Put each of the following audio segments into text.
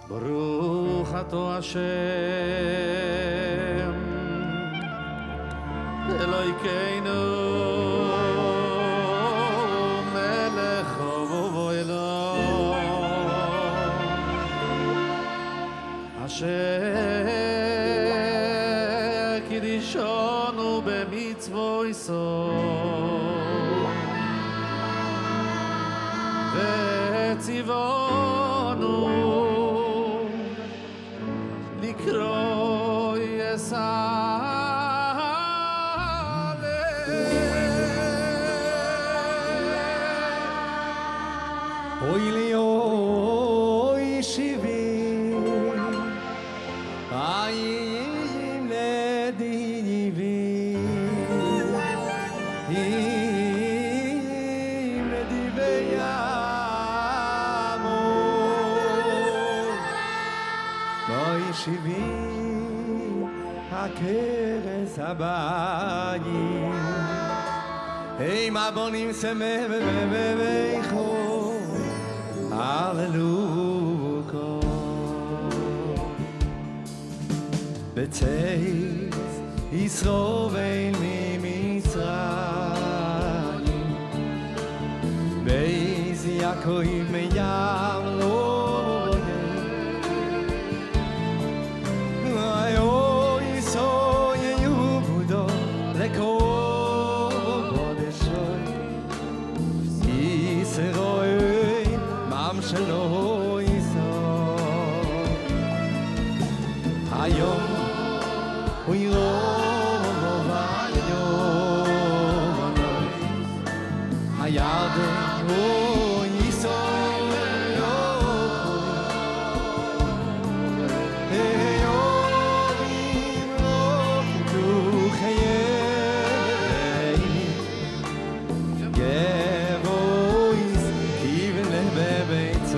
ברוך אתה השם אלוהינו מלך העולם אשר קידשנו במצוותיו וציוונו לקרוא אוי לי אוי שיבי איים לדיבי אם לדיבי ימור אוי שיבי הכרס הבאים היי מה בונים סמב ובביכו Hallelujah בצייס ישראל ממצרים בייס יעקב מים לא אוי סוי יהודו לכבוד שוי ישראל שלא ייסור היום הוא ירוב היום הירדן הוא ייסור היום לא חיי גבויס כיוון לבבית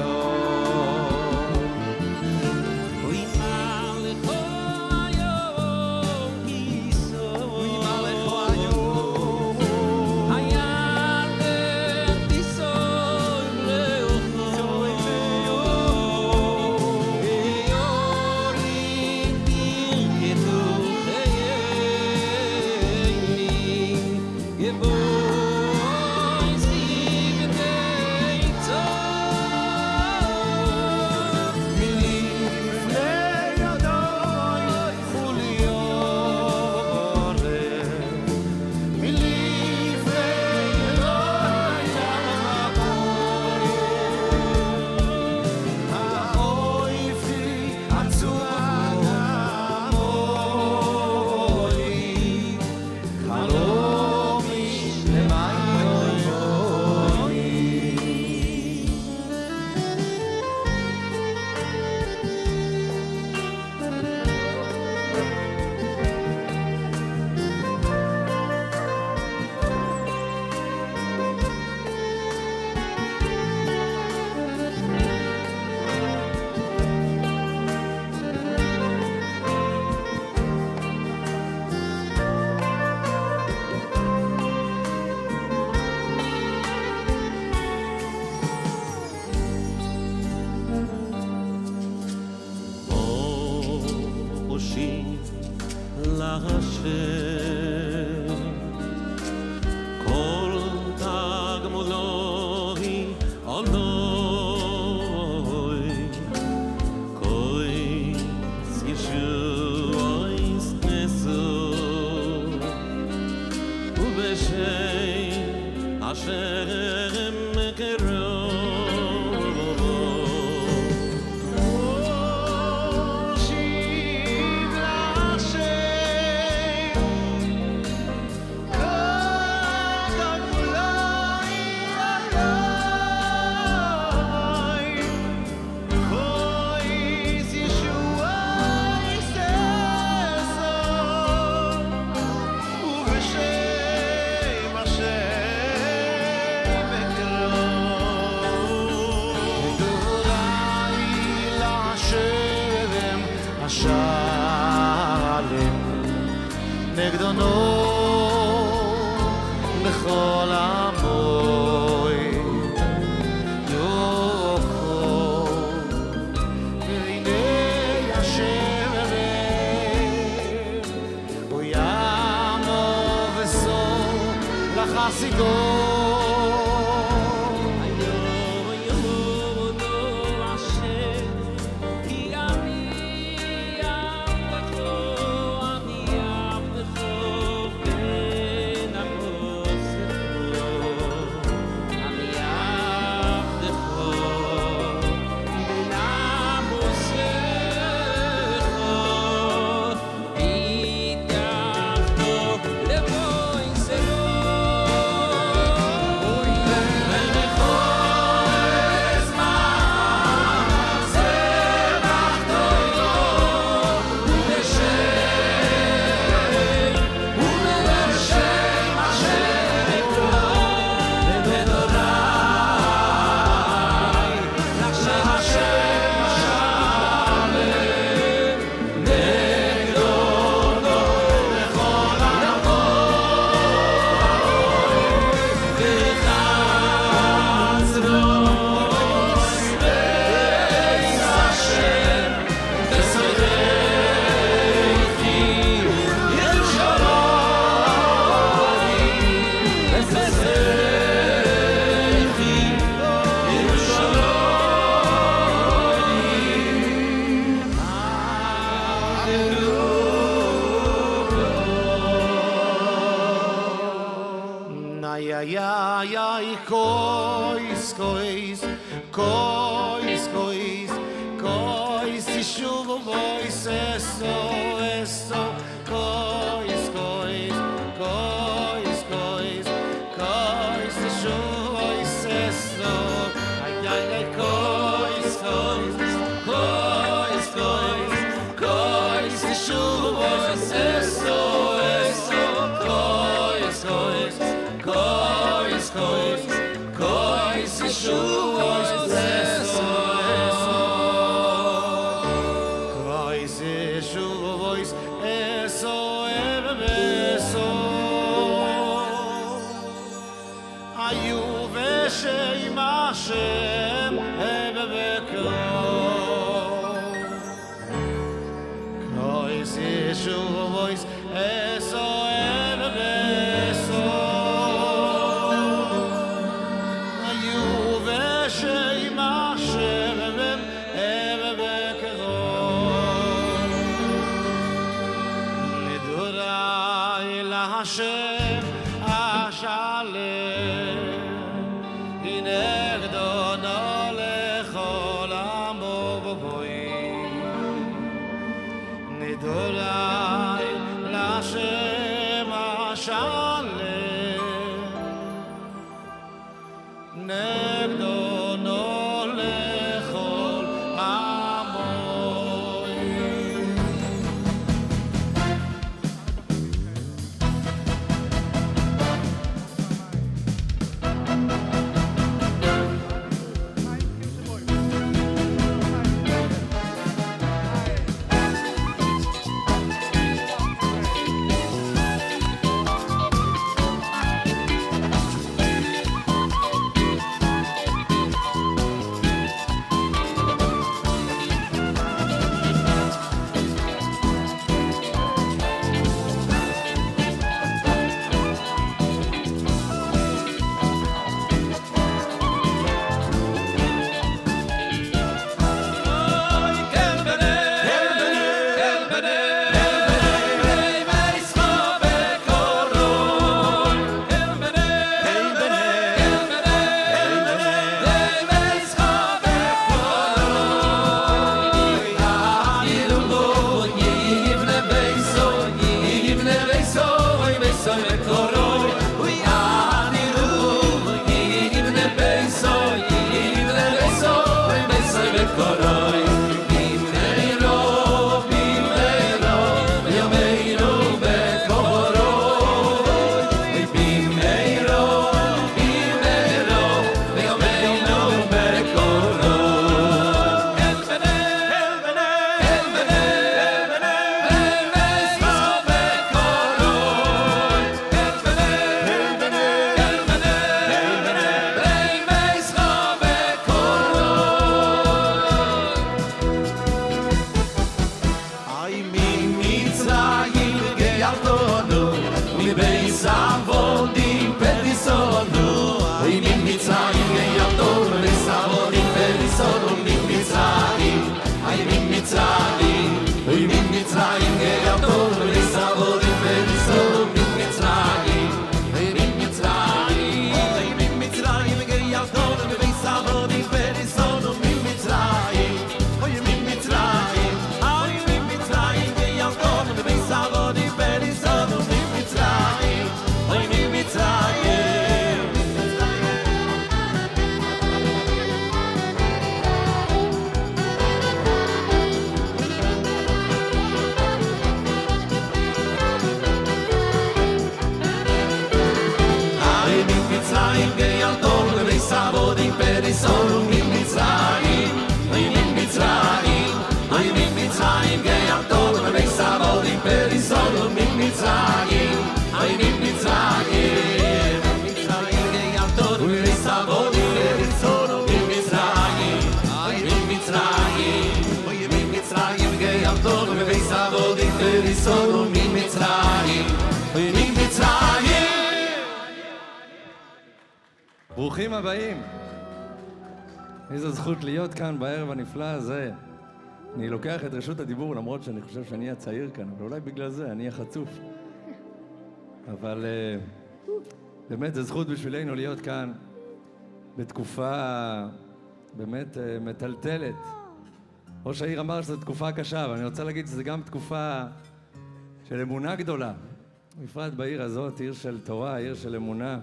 כל תגמולוי אלוהי כויס ישועות נשוא ובשם השם קרוב Make it kois kois kois kois kois tishuv voice eso eso kois kois kois kois kois tishuv voice eso ay ay ay kois kois kois kois kois tishuv voice eso eso kois kois kois kois kois tishuv voice eso kois tishuv voice eso eso ayu veshem Hashem ebevekro kois tishuv voice eso eso ayu veshem Hashem ebevekro nidurai la Hashem ashalem inegdono lechol amovoim nidurai la Hashem ashalem negdono lechol amovoim ברוכים הבאים. איזו זכות להיות כאן בערב הנפלא הזה. אני לוקח את רשות הדיבור למרות שאני חושב שאני אהיה צעיר כאן, אבל אולי בגלל זה אני אהיה חצוף. אבל באמת זו זכות בשבילנו להיות כאן. בתקופה באמת מטלטלת. ראש העיר אמר שזו תקופה קשה, אבל אני רוצה להגיד שזו גם תקופה של אמונה גדולה. בפרט בעיר הזאת, עיר של תורה, עיר של אמונה.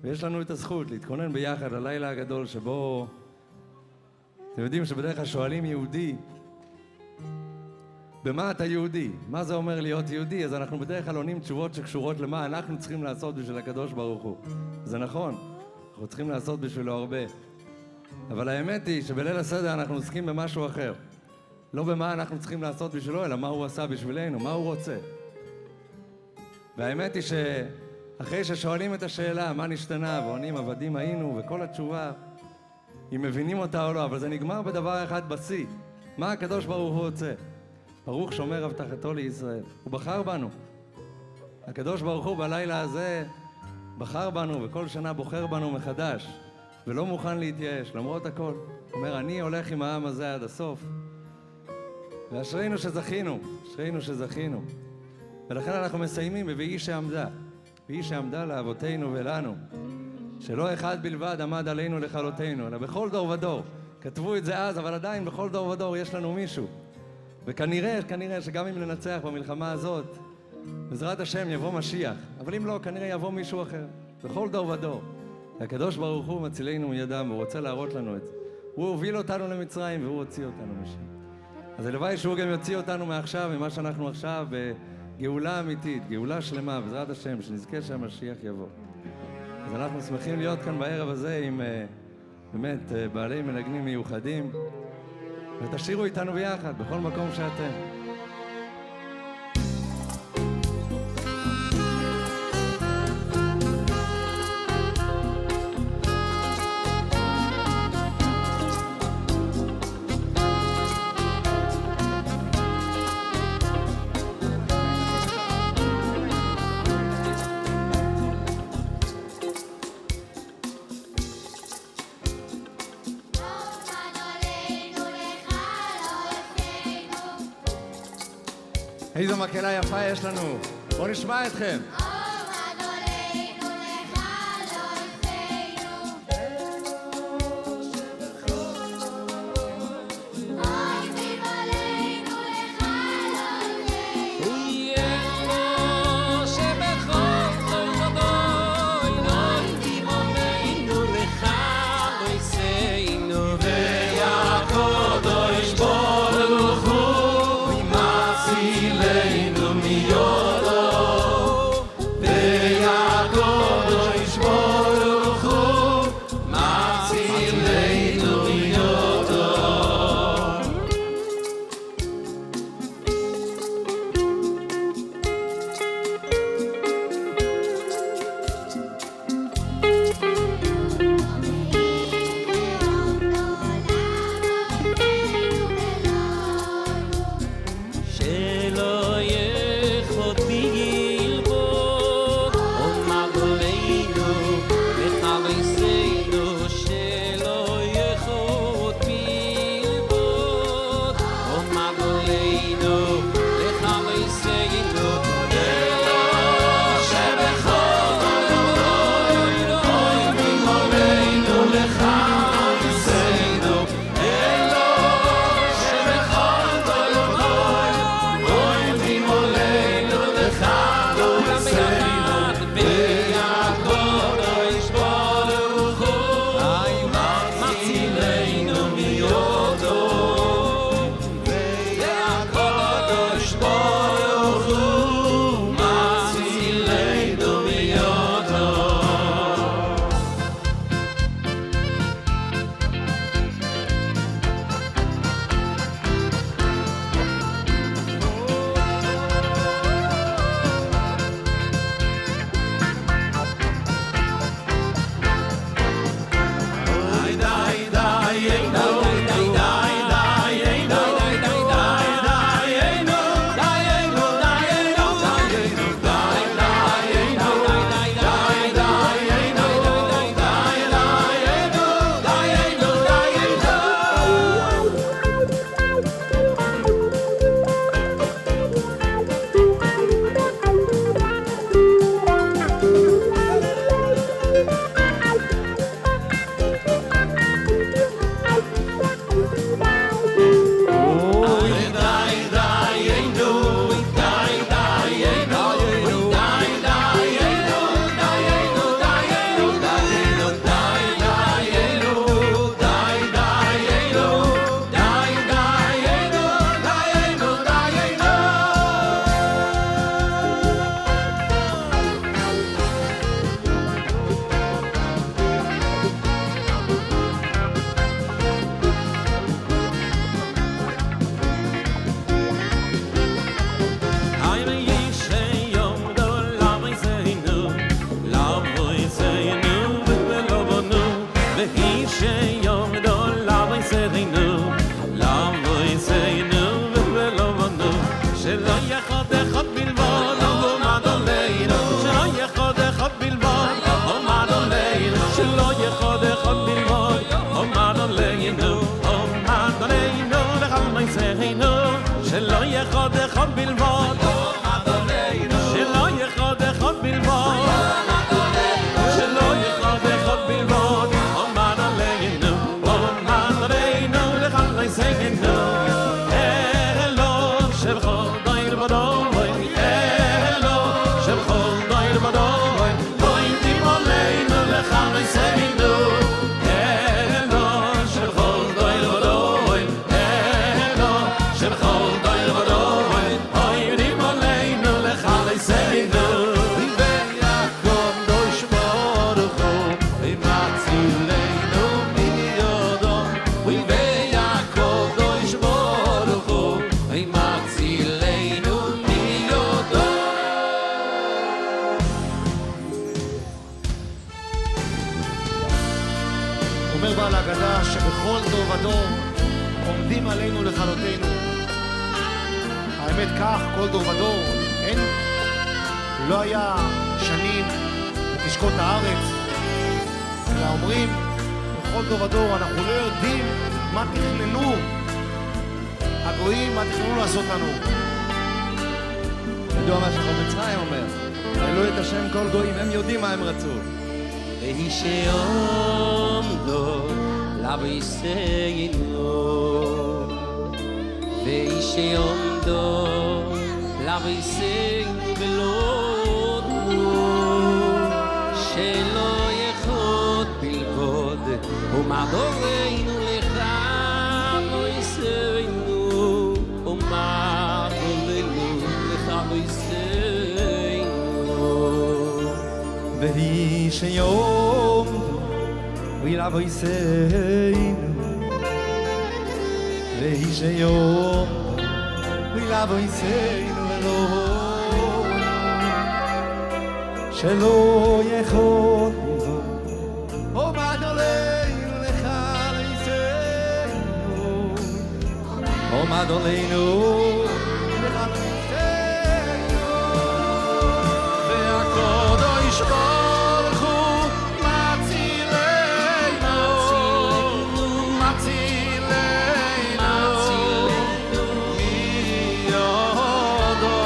ויש לנו את הזכות להתכונן ביחד ללילה הגדול שבו... אתם יודעים שבדרך כלל שואלים יהודי, במה אתה יהודי? מה זה אומר להיות יהודי? אז אנחנו בדרך כלל עונים תשובות שקשורות למה אנחנו צריכים לעשות בשביל הקדוש ברוך הוא. זה נכון, אנחנו צריכים לעשות בשבילו הרבה. אבל האמת היא שבליל הסדר אנחנו עוסקים במשהו אחר. לא במה אנחנו צריכים לעשות בשבילו, אלא מה הוא עשה בשבילנו, מה הוא רוצה. והאמת היא שאחרי ששואלים את השאלה מה נשתנה ועונים עבדים היינו וכל התשובה, אם מבינים אותה או לא, אבל זה נגמר בדבר אחד בשיא. מה הקדוש ברוך הוא רוצה? ברוך שומר הבטחתו לישראל. הוא בחר בנו. הקדוש ברוך הוא בלילה הזה בחר בנו וכל שנה בוחר בנו מחדש ולא מוכן להתייאש למרות הכל. הוא אומר אני הולך עם העם הזה עד הסוף. ואשרינו שזכינו, אשרינו שזכינו. ולכן אנחנו מסיימים ב"ויהי שעמדה". והיא שעמדה לאבותינו ולנו. שלא אחד בלבד עמד עלינו לכלותנו, אלא בכל דור ודור. כתבו את זה אז, אבל עדיין בכל דור ודור יש לנו מישהו. וכנראה שגם אם ננצח במלחמה הזאת, בעזרת השם יבוא משיח. אבל אם לא, כנראה יבוא מישהו אחר. בכל דור ודור. הקדוש ברוך הוא מצילנו מידם, והוא רוצה להראות לנו את זה. הוא הוביל אותנו למצרים והוא הוציא אותנו משם. אז הלוואי שהוא גם יוציא אותנו מעכשיו, ממה שאנחנו עכשיו בגאולה אמיתית, גאולה שלמה, בעזרת השם, שנזכה שהמשיח יבוא. אז אנחנו שמחים להיות כאן בערב הזה עם באמת בעלי מנגנים מיוחדים, ותשאירו איתנו ביחד בכל מקום שאתם. איזו מקהלה יפה יש לנו. בואו נשמע אתכם. שלא והיא שיומדו למה יסיינו למה יסיינו ולא בנו שלא יחוד אחד בלבד עומד עלינו שלא יחוד אחד בלבד עומד עלינו שלא יחוד אחד בלבד עומד עלינו עומד עלינו למה יסיינו שלא יחוד אחד בלבד עומד עלינו שלא יחוד אחד בלבד שלא יחוד אחד בלבד עומד עלינו עומד עלינו למה יסיינו אלו של חודאי לבדוי אלו של חודאי לבדוי בואי תימולנו למה יסיינו אלו של חודאי לבדוי אלו של חודאי לבדוי בואי תימולנו למה יסיינו ויעקב דוש ברוך הוא ומצילנו מידו ויעקב דוש ברוך הוא ומצילנו מידו אומר בעל ההגדה שבכל דור ודור עומדים עלינו לכלותנו. האמת כך, כל דור ודור, אין, לא היה שנים ותשקוט הארץ, אלא אומרים, בכל דור ודור אנחנו לא יודעים מה תכננו הגויים, מה תכננו לעשות לנו. ידוע מה שחפץ-חיים אומר, העלו את השם כל גויים, הם יודעים מה הם רצו. והיא שעומדו לבייסנו והיא שעומדו לבייסנו ולא שלא יחוד בלבוד ומדורנו לך בייסנו ומדורנו לך בייסנו והיא שיומדו ולבייסנו והיא שיומדו ולבייסנו ולא שלא יכול עומד עלינו לך בייסנו עומד עלינו לך בייסנו והקדוש ברוך הוא מצילנו מידו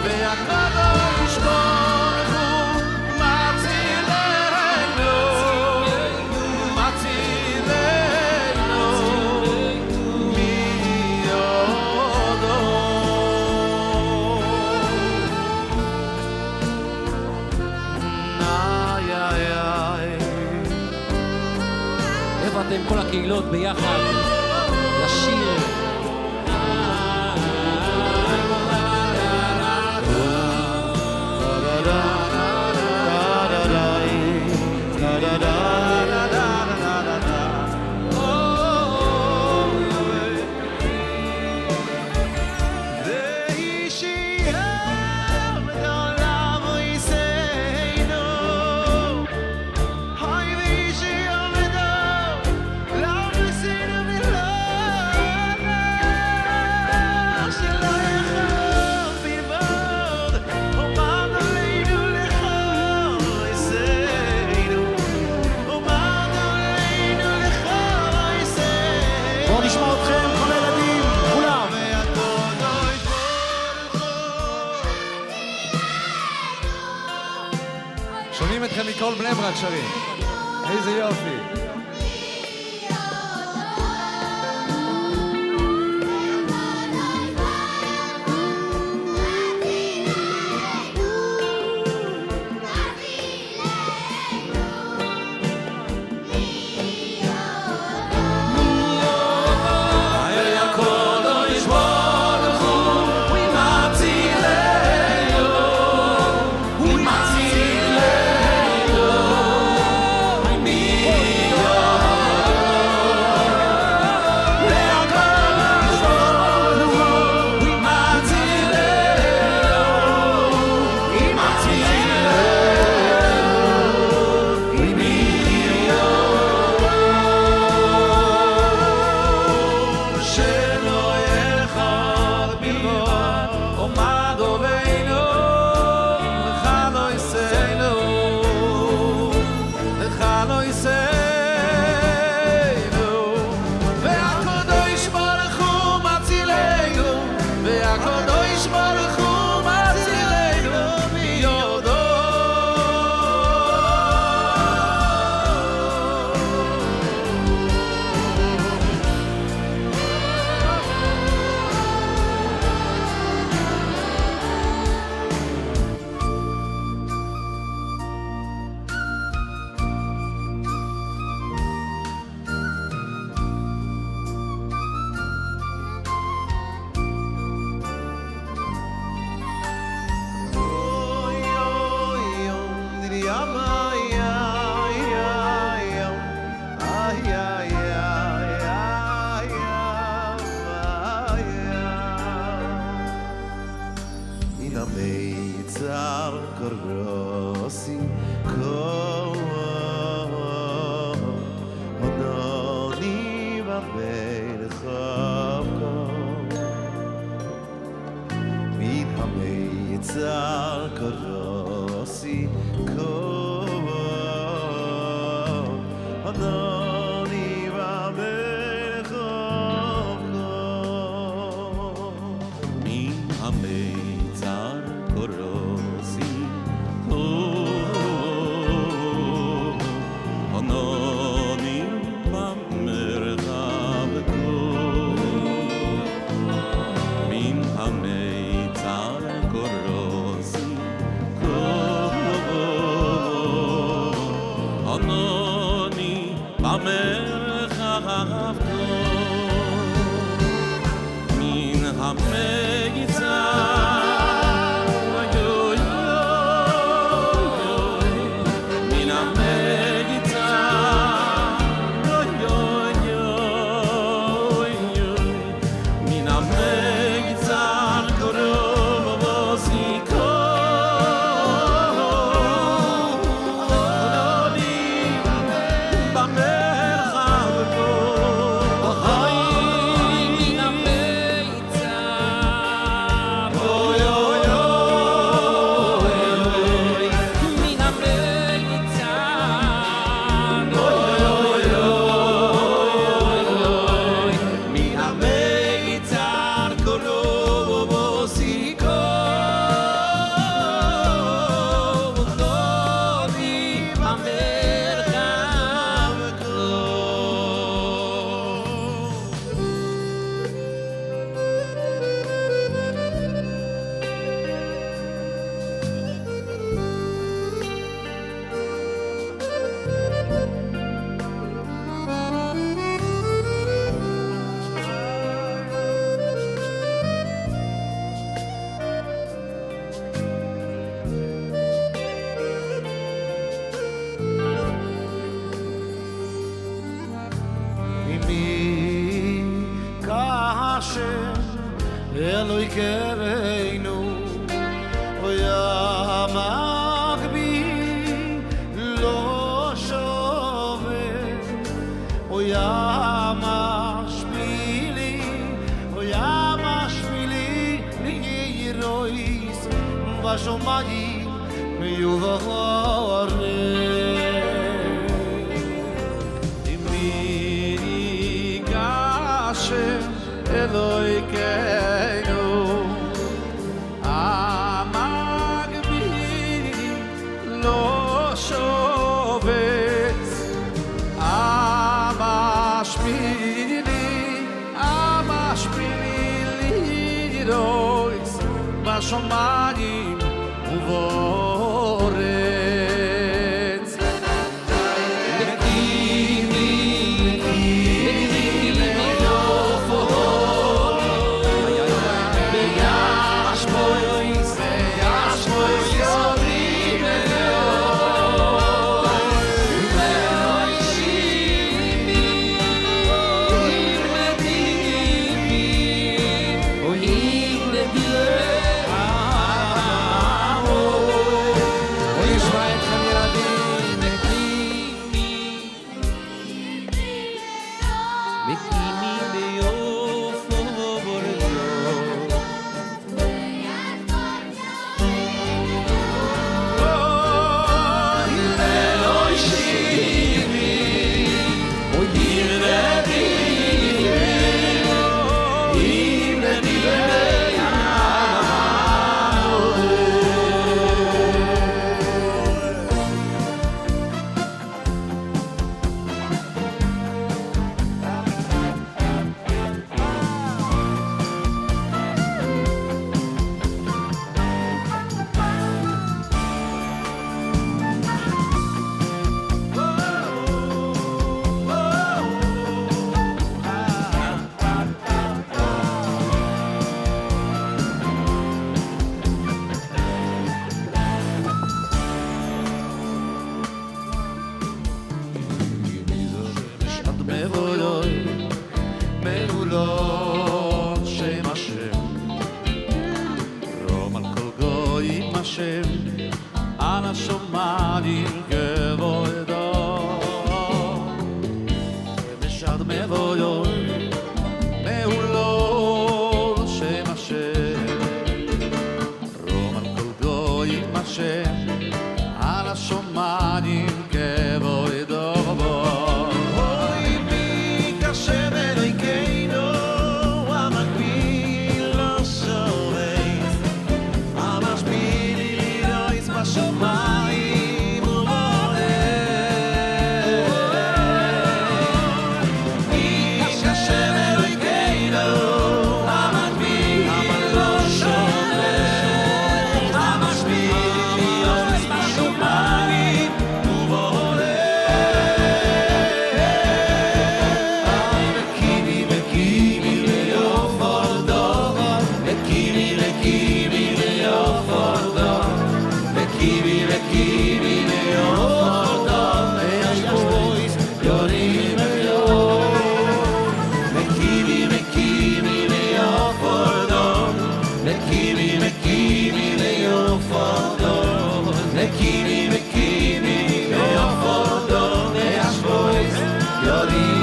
והקדוש ברוך הוא מצילנו אתם כל הקהילות ביחד לשיר שומעים אתכם מכל בני ברק שרים. איזה יופי. We במרחב מן המגיצה מן המגיצה מן המגיצה קרוב וזיקו אלוהי קראנו, אויה מקביל לא שווה, אויה משפילי, אויה משפילי, לירויס בשומעים מיובחר. אלוהינו המגביל לא שובת המשפילי לירויס בשומעים ובארץ. מעולות שם השם רום על כל גויים השם על השומעים כבודו ומשד מבויו מעולות שם השם רום על כל גויים השם על השומעים כבודו השומעים ובארץ יודעים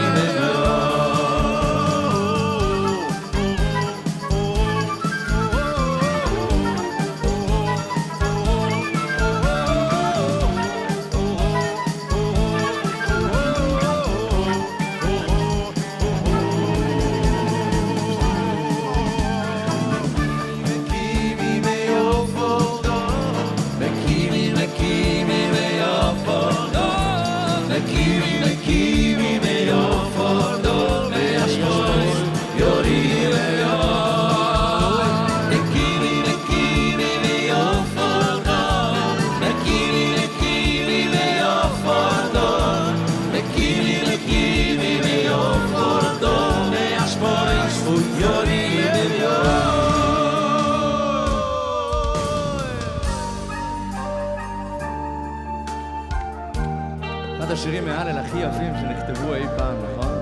אחד השירים מהלל הכי יפים שנכתבו אי פעם, נכון?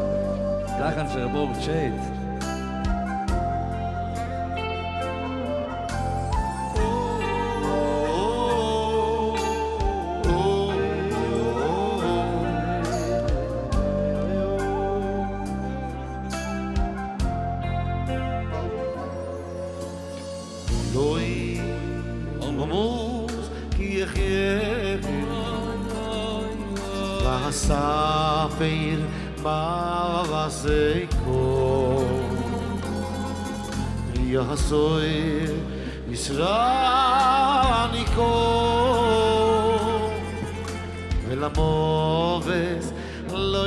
לחן של בור צ'ייט. לוי עמוס כי יחיה והספר מבזקו יחסוי ישרניקו ולמובס לא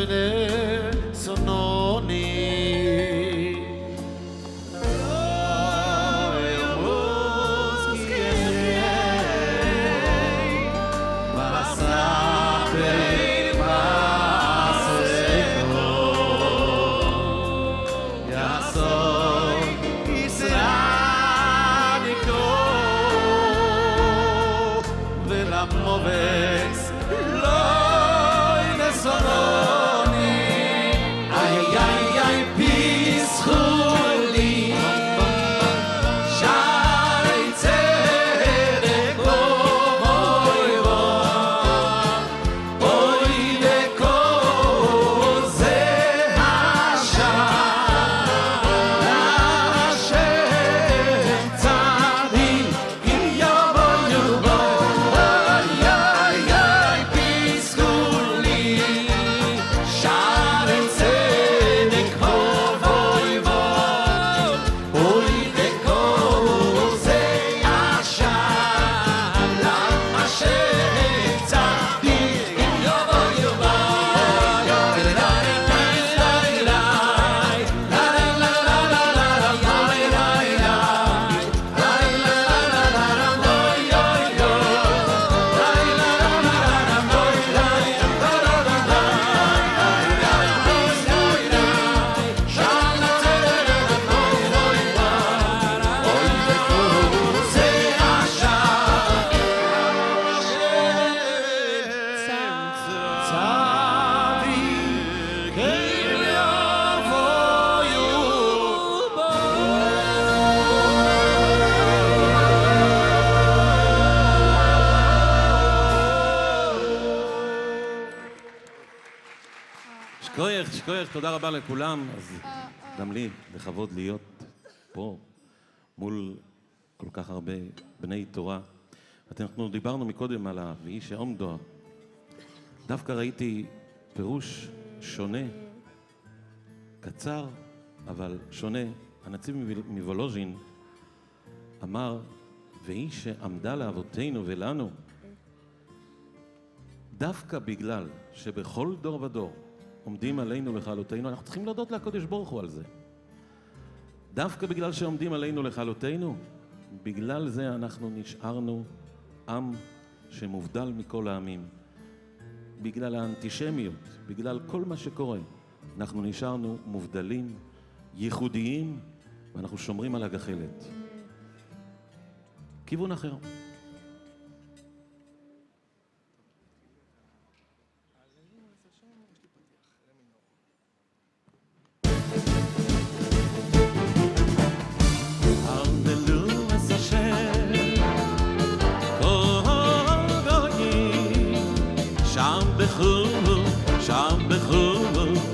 נסונוני שכוייך, תודה רבה לכולם. אז גם לי, לכבוד להיות פה מול כל כך הרבה בני תורה. אנחנו דיברנו מקודם על ואיש העומדו. דווקא ראיתי פירוש שונה, קצר, אבל שונה. הנציב מוולוז'ין אמר, והיא שעמדה לאבותינו ולנו, דווקא בגלל שבכל דור ודור עומדים עלינו לכלותנו, אנחנו צריכים להודות לקדוש ברוך הוא על זה. דווקא בגלל שעומדים עלינו לכלותנו, בגלל זה אנחנו נשארנו עם שמובדל מכל העמים. בגלל האנטישמיות, בגלל כל מה שקורה, אנחנו נשארנו מובדלים, ייחודיים, ואנחנו שומרים על הגחלת. כיוון אחר. שם בחור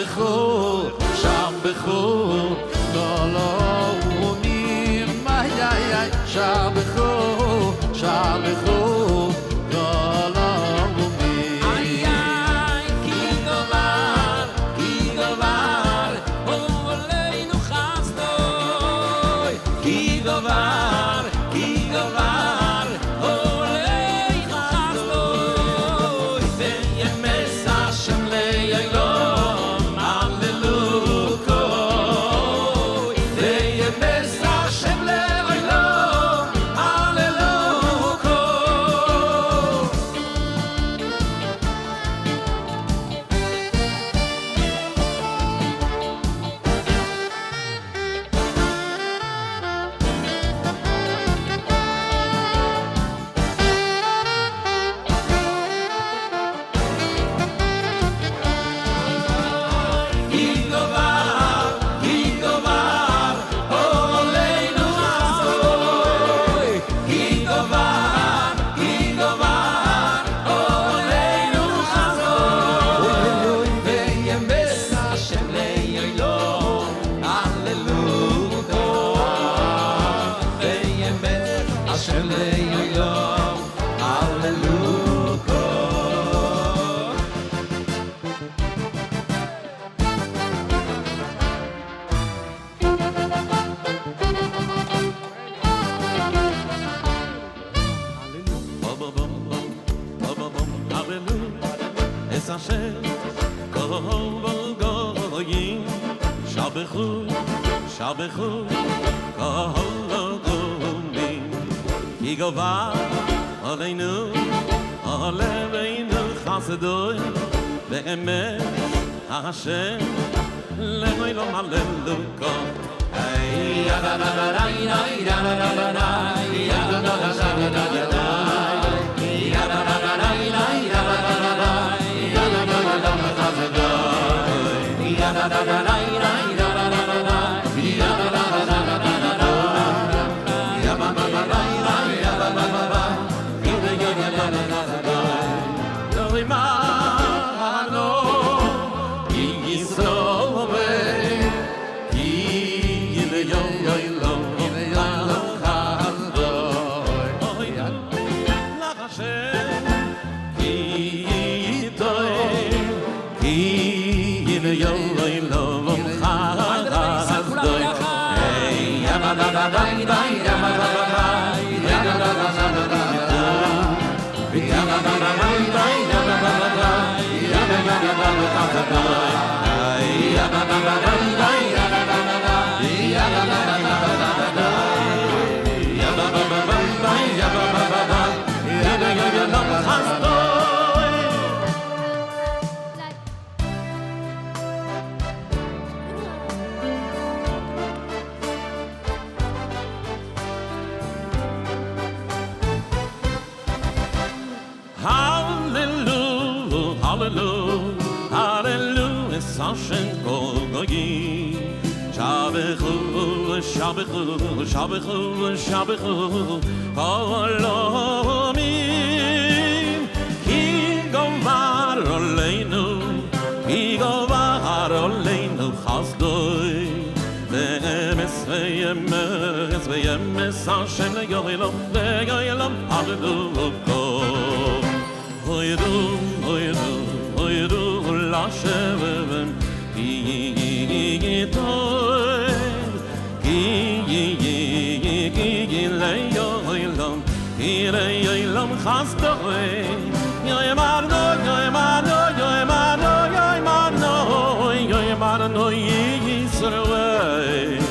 בחור, שם בחור, לא עונים, איי איי איי, שם בחור, לא עונים. איי איי, כי גבר, עלינו חסדוי. כי גבר, עלינו חסדוי. וימס השם ליילום, הללוקוי. וימס השם ליילום, הללוקוי. כי גבר, עלינו חסדוי. כי גבר, עלינו חסדוי. וימס השם ליילום, הללוקוי. וימס השם ליילום, הללוקוי. Es Hashem, kol goyim, shabechu, kol goyim. Ki govar aleinu chasadoy, ve'emet Hashem, le'olam haleluko. Hey, ya da da da da da da da da da, ya da da da da da da da, ya da da da da da da da da. Hallelujah, Hashem kol goyim. Shabechu, kol omim. Ki govar aleinu chasdoi. Ve'emes Hashem le'yoilom, hallelujah. Oydu Lashem Le'yoilom chasdoi. Yoimano Yisrael.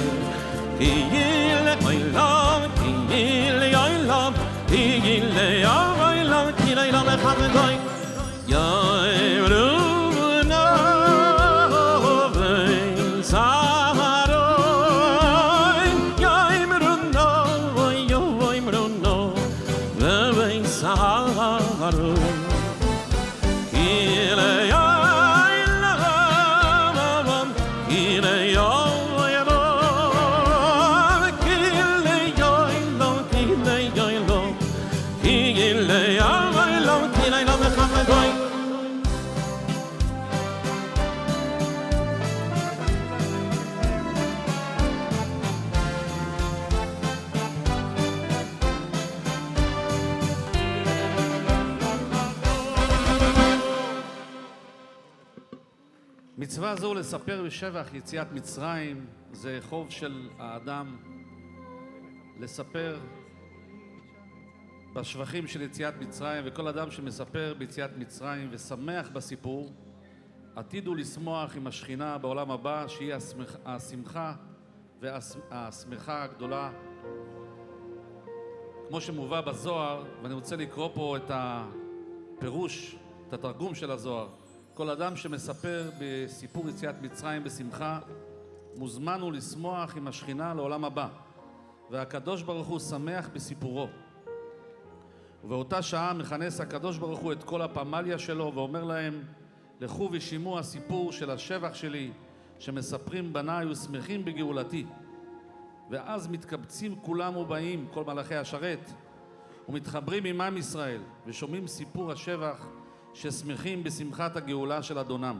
Yoilam echadoi. Yoimruno v'saharoi. Yoimruno v'saharoi. מצווה זו לספר בשבח יציאת מצרים, זה חוב של האדם לספר בשבחים של יציאת מצרים, וכל אדם שמספר ביציאת מצרים ושמח בסיפור, עתיד הוא לשמוח עם השכינה בעולם הבא, שהיא השמחה והשמחה הגדולה, כמו שמובא בזוהר. ואני רוצה לקרוא פה את הפירוש, את התרגום של הזוהר. כל אדם שמספר בסיפור יציאת מצרים בשמחה, מוזמן הוא לשמוח עם השכינה לעולם הבא, והקדוש ברוך הוא שמח בסיפורו. ובאותה שעה מכנס הקדוש ברוך הוא את כל הפמליה שלו ואומר להם, לכו ושימו הסיפור של השבח שלי שמספרים בניי ושמחים בגאולתי. ואז מתקבצים כולם ובאים, כל מלאכי השרת, ומתחברים עם עם ישראל ושומעים סיפור השבח ששמחים בשמחת הגאולה של אדונם,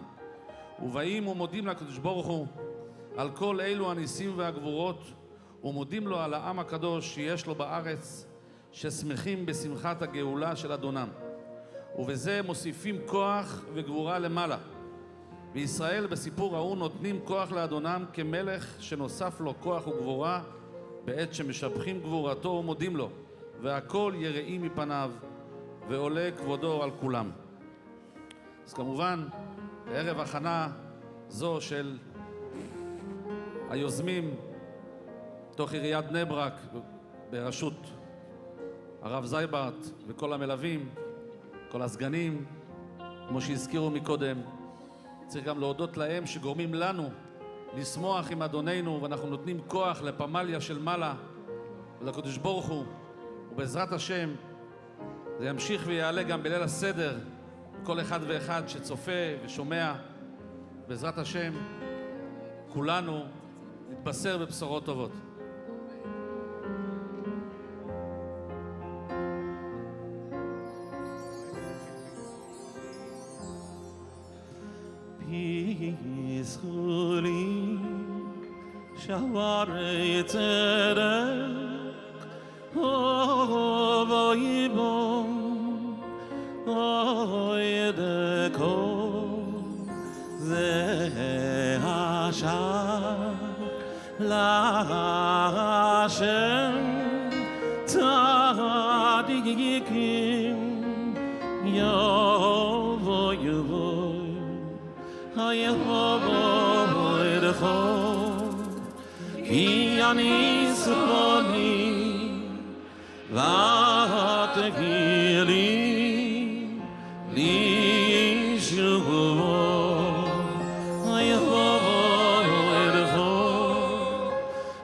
ובאים ומודים לקדוש ברוך הוא על כל אלו הניסים והגבורות, ומודים לו על העם הקדוש שיש לו בארץ, ששמחים בשמחת הגאולה של אדונם, ובזה מוסיפים כוח וגבורה למעלה. וישראל בסיפור ההוא נותנים כוח לאדונם כמלך שנוסף לו כוח וגבורה, בעת שמשבחים גבורתו ומודים לו, והכל יראי מפניו ועולה כבודו על כולם. אז כמובן בערב הכנה זו של היוזמים תוך עיריית בני ברק בראשות הרב זייברט וכל המלווים, כל הסגנים, כמו שהזכירו מקודם, צריך גם להודות להם שגורמים לנו לשמוח עם אדוננו, ואנחנו נותנים כוח לפמליה של מעלה ולקדוש ברוך הוא, ובעזרת השם זה ימשיך ויעלה גם בליל הסדר, כל אחד ואחד שצופה ושומע. בעזרת השם כולנו נתבשר בבשורות טובות. זכורי שערי צדק אוי בום אוי דקו זה השם להשם צדיקים יבוא יבוא היבוא ידחו כי אני סבוני ותגילי לי שובו היבוא ידחו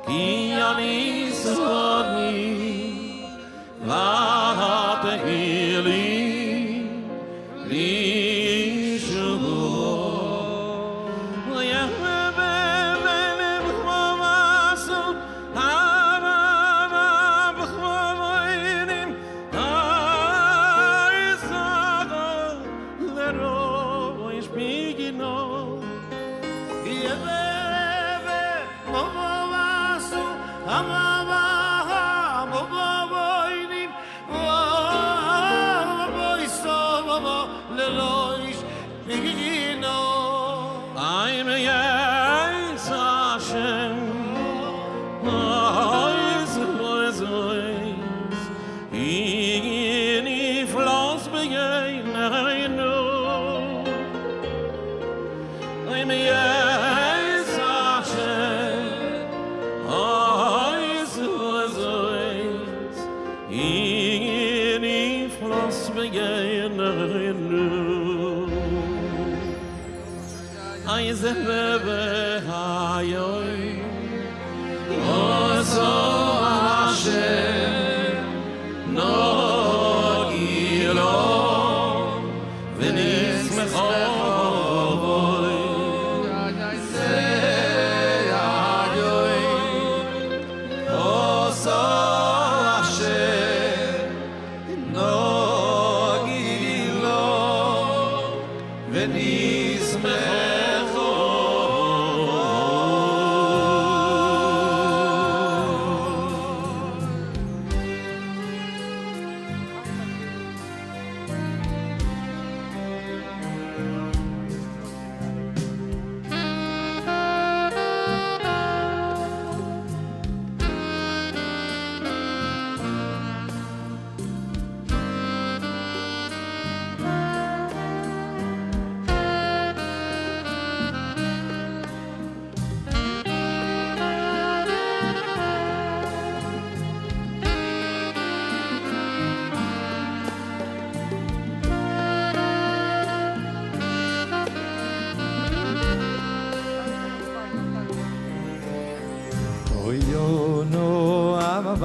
כי אני סבוני ותגילי לי שובו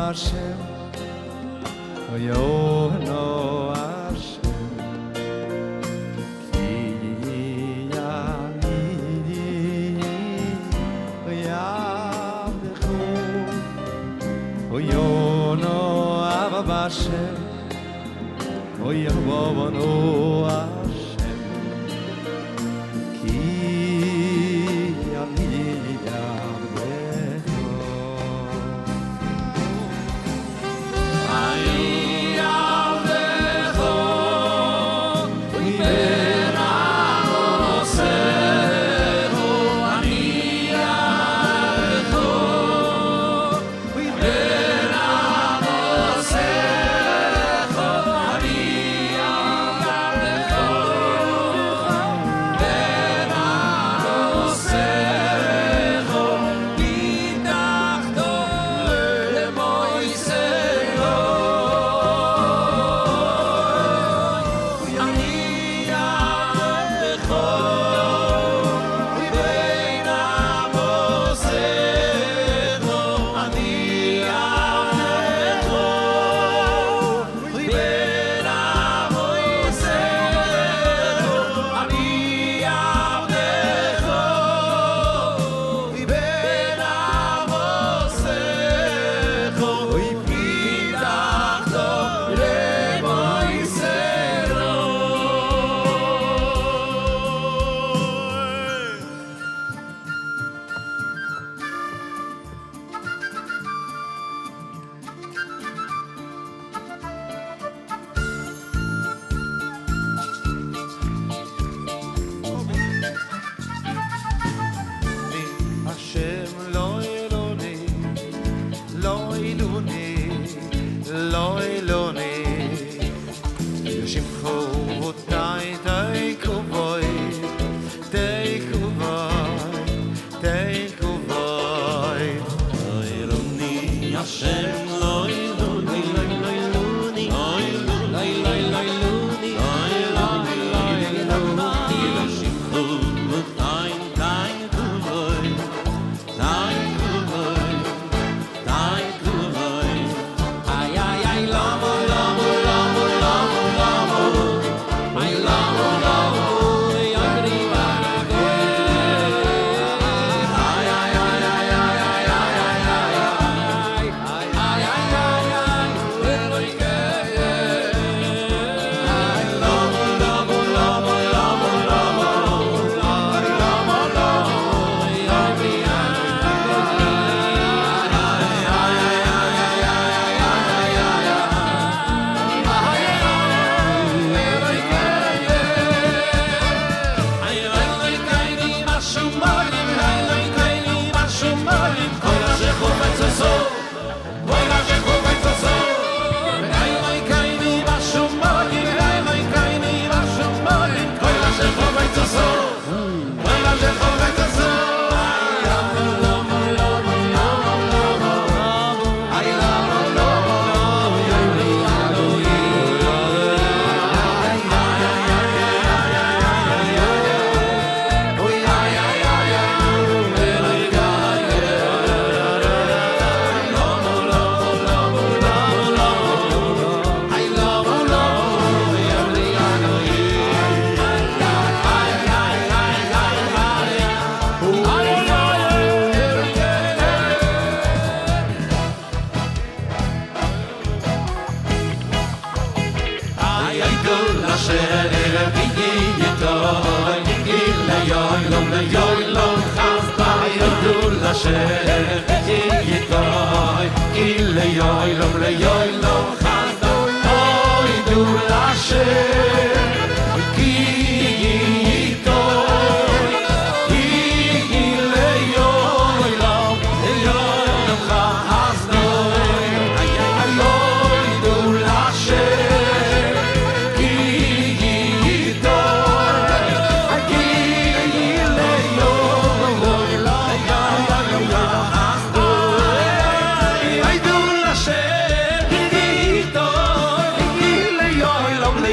Hashem Oyono Hashem Ki Yani Yadechu Oyono Hashem Oyono Hashem Ki Yani Yadechu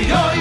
Yo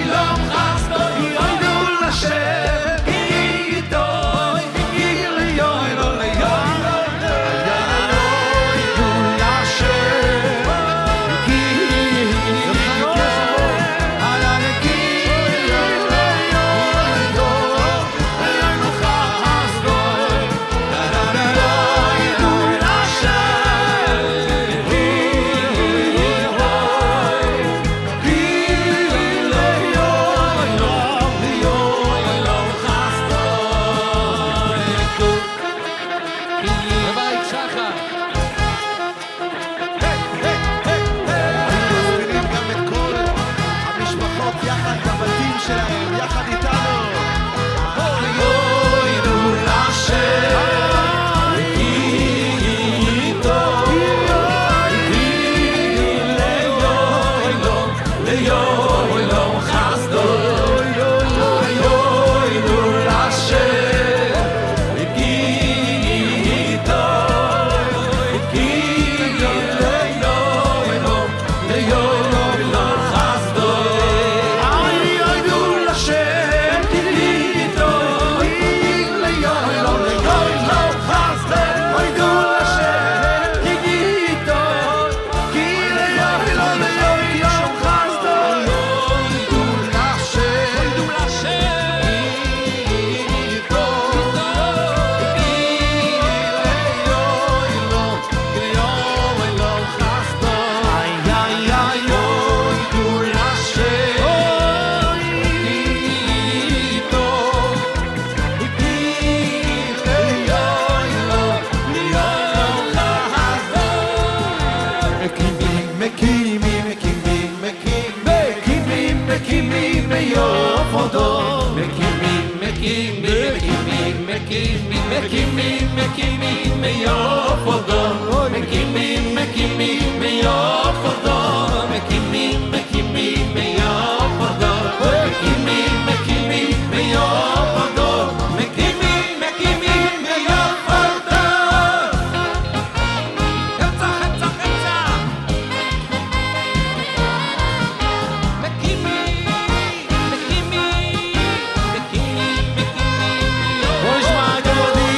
בוא נשמע את הילדים.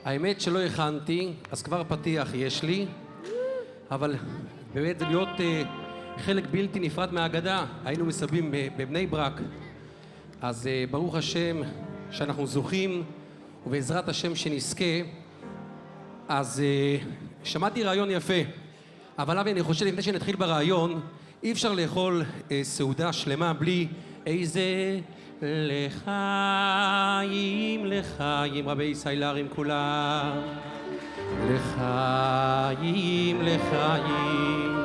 האמת שלא הכנתי, אז כבר פתיח יש לי, אבל באמת זה להיות חלק בלתי נפרד מהאגדה. היינו מסבים בבני ברק, אז ברוך השם שאנחנו זוכים, ובעזרת השם שנזכה. אז שמעתי רעיון יפה, אבל אבי, אני חושב לפני שנתחיל ברעיון, אי אפשר לאכול סעודה שלמה בלי איזה לחיים, לחיים, רבי ישראל להרים כולם. לחיים, לחיים,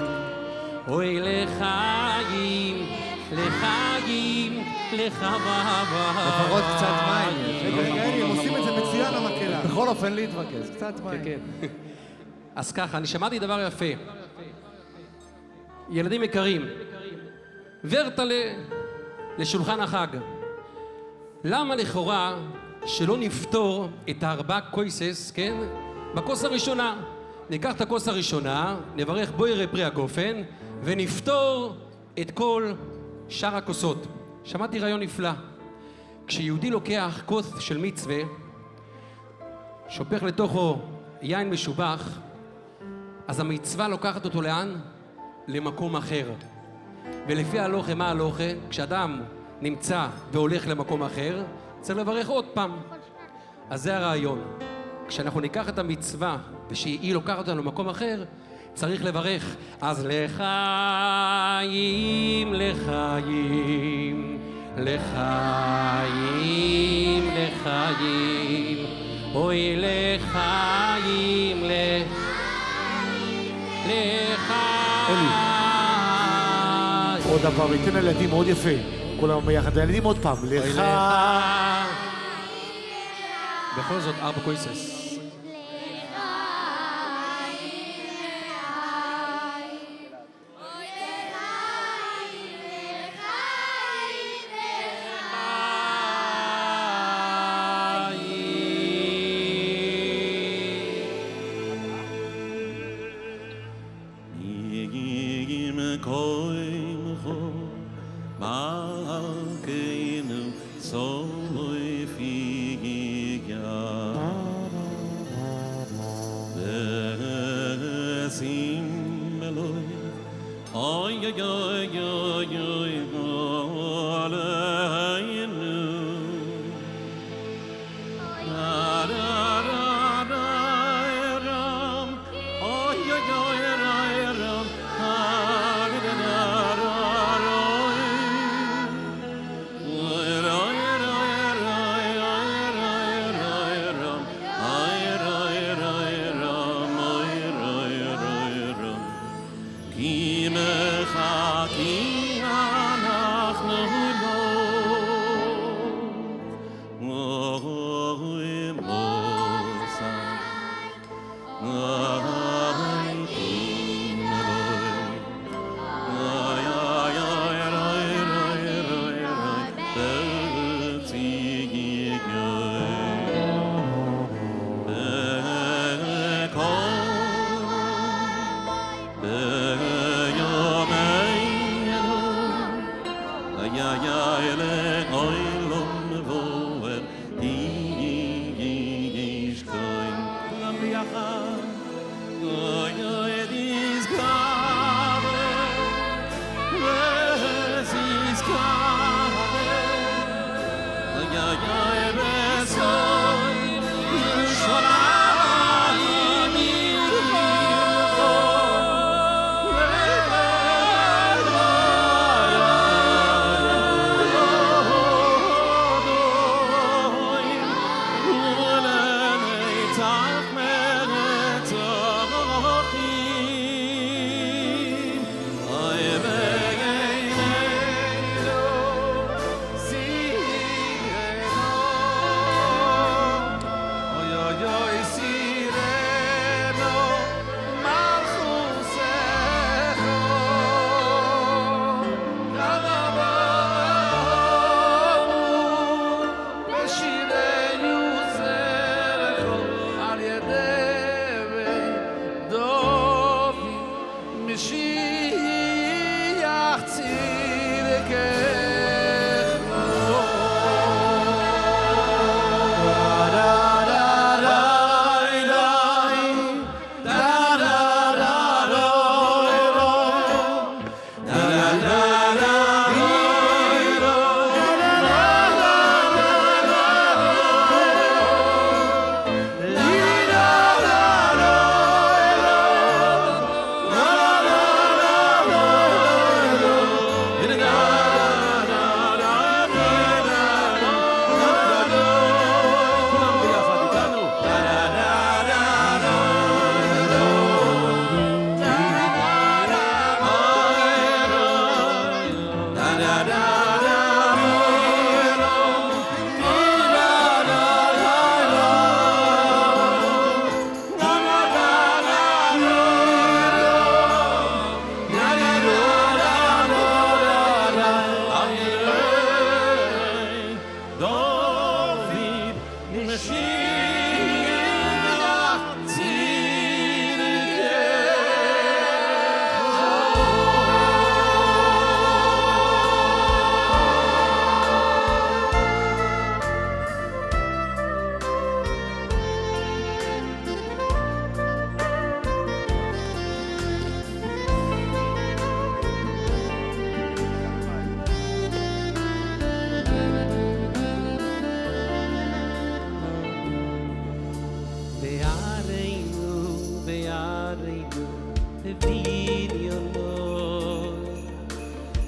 אוי לחיים, לחיים, לחבבה. לפחות קצת מים. רגע, הם עושים את זה מצוין המקהלה. בכל אופן להתרכז, קצת מים. כן. אז ככה, אני שמעתי דבר יפה. ילדים יקרים, ורטלה לשולחן החג. למה לכאורה שלא נפתור את הארבע קויסס, כן? בכוס הראשונה. ניקח את הכוס הראשונה, נברך בוירי פרי הגופן, ונפתור את כל שאר הכוסות. שמעתי רעיון נפלא. כשיהודי לוקח כוס של מצווה, שופך לתוכו יין משובח, אז המצווה לוקחת אותו לאן? למקום אחר. ולפי ההלוכה, מה ההלוכה? כשאדם נמצא והולך למקום אחר, צריך לברך עוד פעם. אז זה הרעיון. כשאנחנו ניקח את המצווה ושהיא לוקחת אותנו למקום אחר, צריך לברך. אז לחיים, לחיים, לחיים, לחיים, אוי לחיים, לחיים. עוד דבר, ניתן לילדים מאוד יפה. כולם ביחד, לילדים עוד פעם. לך... בכל זאת, ארבע קויסס.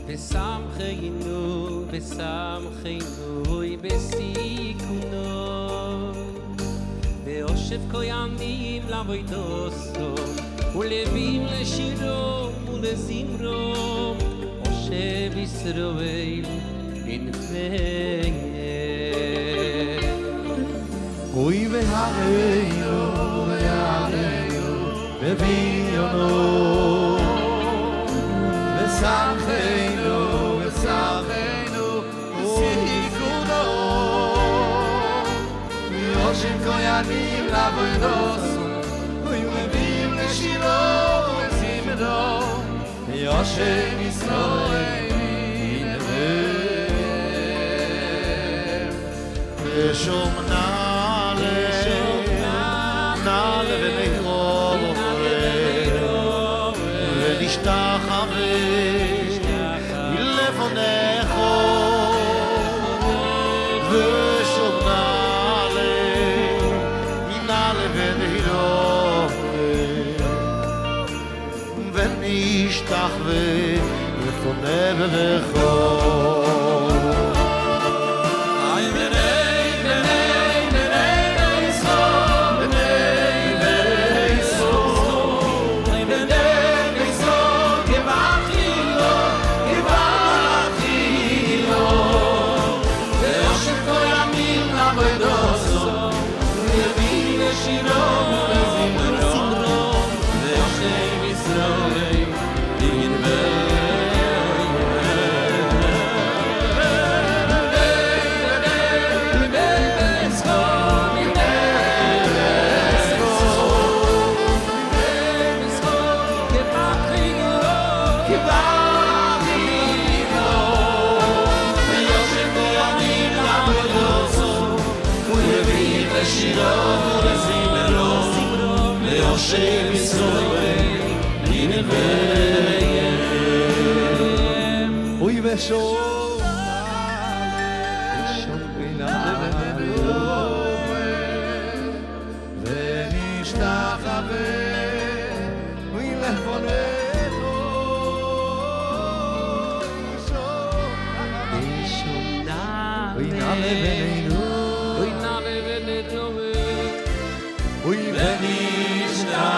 ושמחנו בסיכונו ואושב כהנים לעבודתו ולווים לשירו ולזמרו אושב ישראל ינפק אוי והרינו בביונו ושמחנו בסיכונו ויושב כהנים לעבודתו ולווים לשירו ולזמרו יושב ישראל ינפק ושומנה נעלה ונקרוב ונשתחווה לפניך ושוב נעלה ונקרוב ונשתחווה לפניך Hashem Yisroel Yineveyem Oy veshom ונשתחווה ולפניך אוי נעלה בינינו אוי ונשתחווה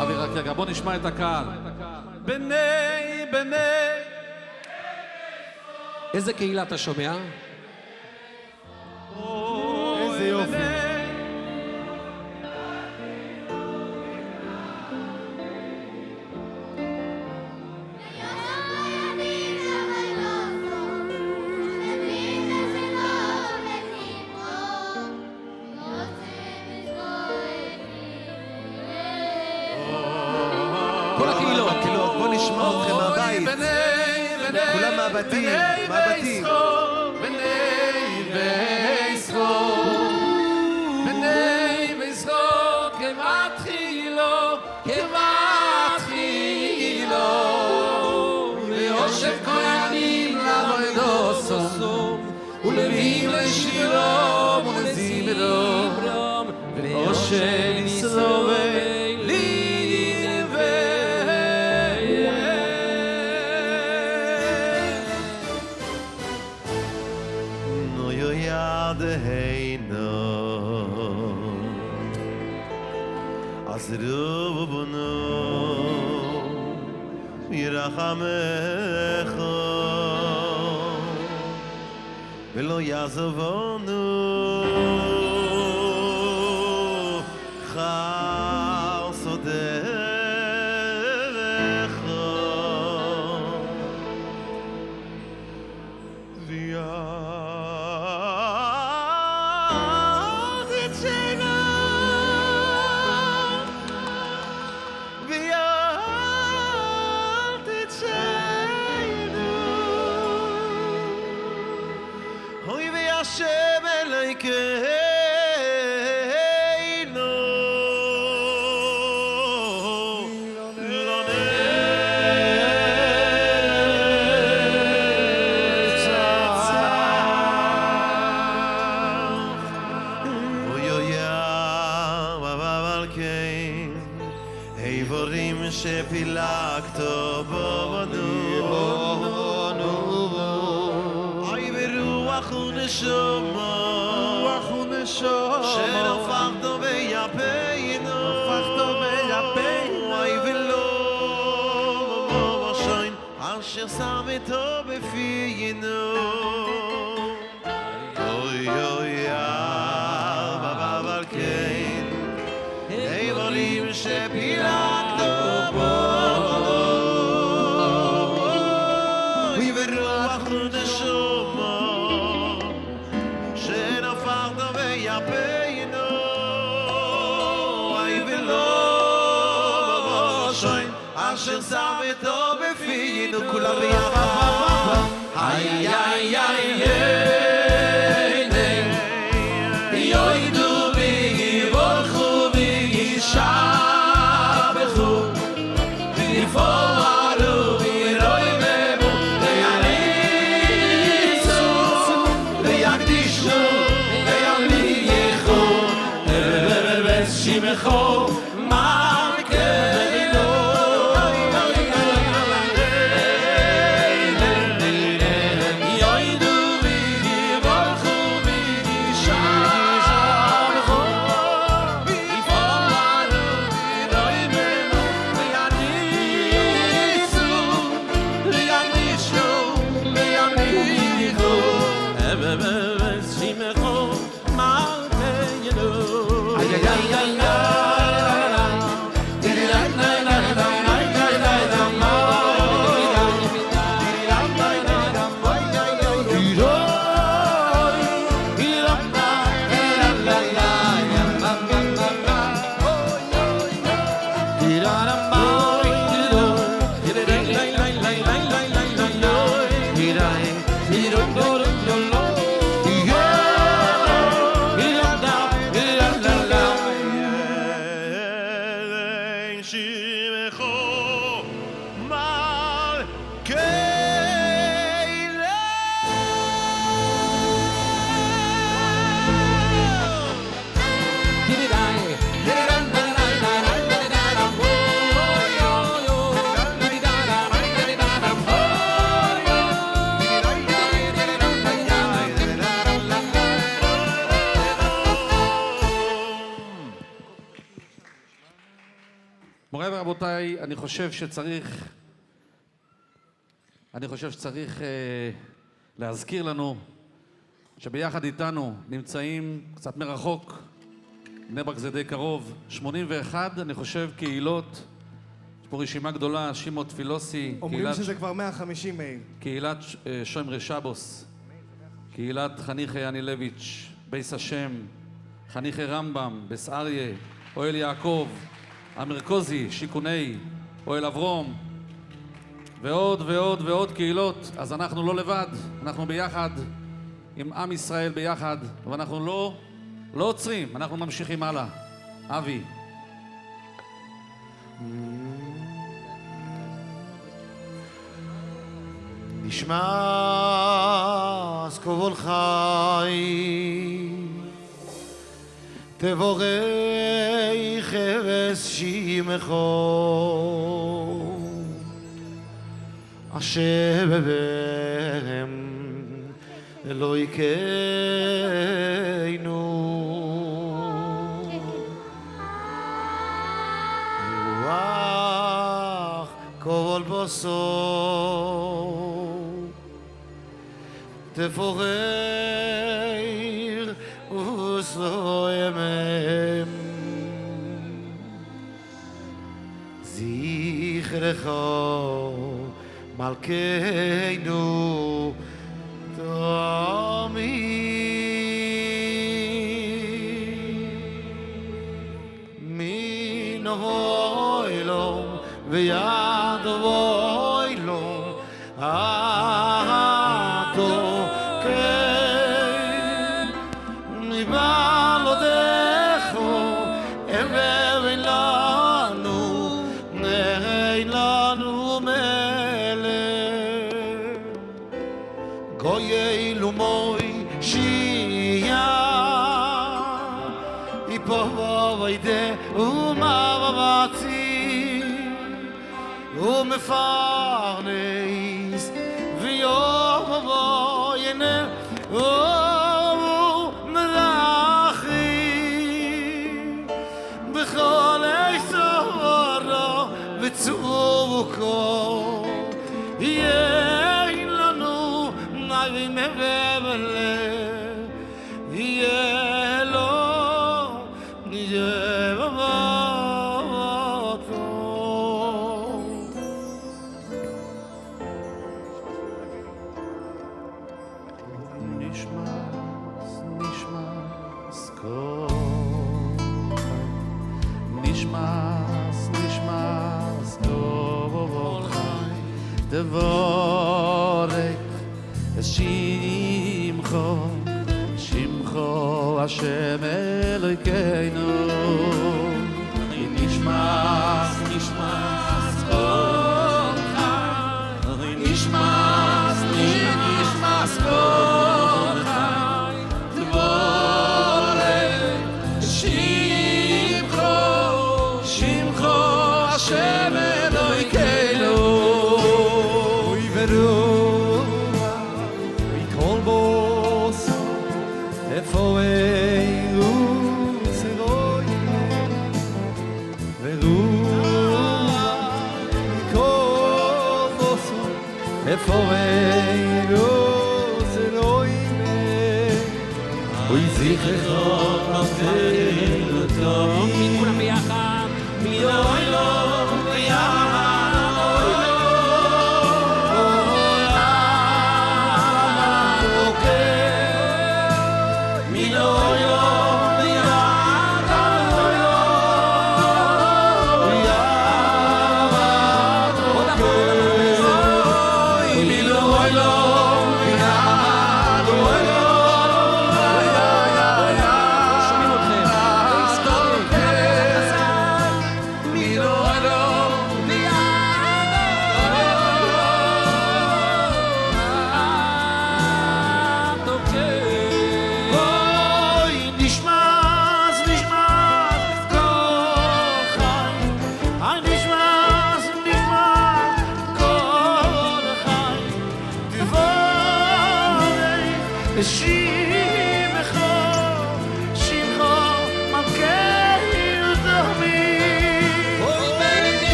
אבי, רק רגע, בוא נשמע את הקהל. בני איזה קהילה אתה שומע? איזה יופי כל הקהילות. בוא נשמע אתכם מהבית. כולם מהבתים. ולווים לשירו ולזמרו ואושר ישראל ינבא נו ידנו אז רובנו ירחמך ולא יעזבנו חסדך ויד יצאנו ויד יצאנו אוי וישב אלוהיכם שפילגת בנו אוי ברוח ונשמה שנפחת ביפינו אוי ולא משיים אשר שמת בפינו אוי אוי אבל כן איברים שפילגת אוי ברוח ונשמה שנפחת ביפינו אוי ולא משיים אשר שמת בפינו כולם ביחד איי איי איי יוידו ויבורכו וישבחו ויפארו וירוממו ויעריצו ויקדישו וימליכו ושמחו מוריי ורבותיי, אני חושב שצריך להזכיר לנו שביחד איתנו נמצאים קצת מרחוק, בני ברק זה די קרוב, 81, אני חושב, קהילות. יש פה רשימה גדולה, שמעון תפילוסי, אומרים שזה כבר 150 מהם. קהילת שומרי שבוס, קהילת חניכי ינילביץ', בייס השם, חניכי רמב"ם, בס אריה, אוהל יעקב, המרכוזי, שיכוני, אוהל אברום, ועוד ועוד ועוד קהילות. אז אנחנו לא לבד, אנחנו ביחד עם עם ישראל ביחד, ואנחנו לא עוצרים, אנחנו ממשיכים הלאה. אבי. נשמע אז קול חי תבורך חרס שמחו אשר בהם אלוהינו רוח כל בוסו תפורר וסלוימם זכרך מלכנו מן אוילום ויד אוילום אתו כן מבלעדיכו אין לנו מלך גוי אלומוי שייה יפו וידה ומה בבצי ומפרנס ויובו ינר ומלאכים בכל איסורו וצורקו יהיה לנו נביא מבלה יהיה לו יהיה בבתו נשמס, נשמס, נשמס, נשמס, כל חי דבורק שמחו, שמחו השם אלוהינו נשמס, נשמס, כל חי נשמס, נשמס, כל חי דבורק שמחו, שמחו השם אלוהינו אוי ורוח וכל בוס איפה אינוס אלוהים ורוח וכל בוס איפה אינוס אלוהים אוי זכרך נותן אותו כולם ביחד. מי אוי לו ויאמן אוי לו מי לא אוי לו ויאמן אוי לו מי לא אוי לו ויאמן אוי לו שומעים אתכם.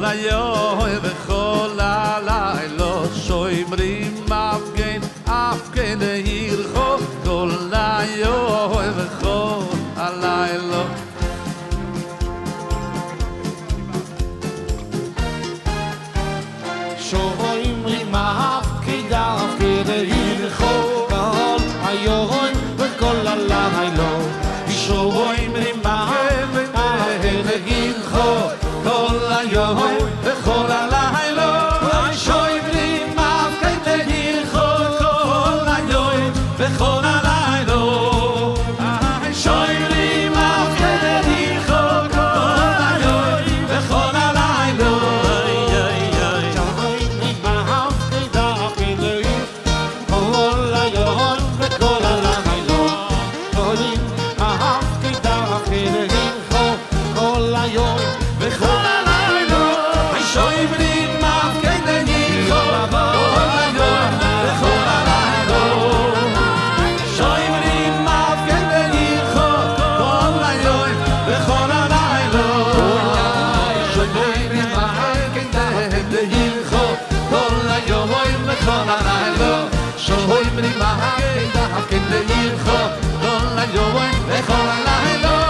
היום וכל הלילה שומרים הפגן לעירכו כל היום וכל הלילה שומרים הפקידה כדי הלכו כל היום וכל הלילה שומרים כדי הלכו כל היום וכל הלילה שומרים הפגן לעירכו כל היום וכל הלילה שומרים הפגן לעירכו כל היום וכל הלילה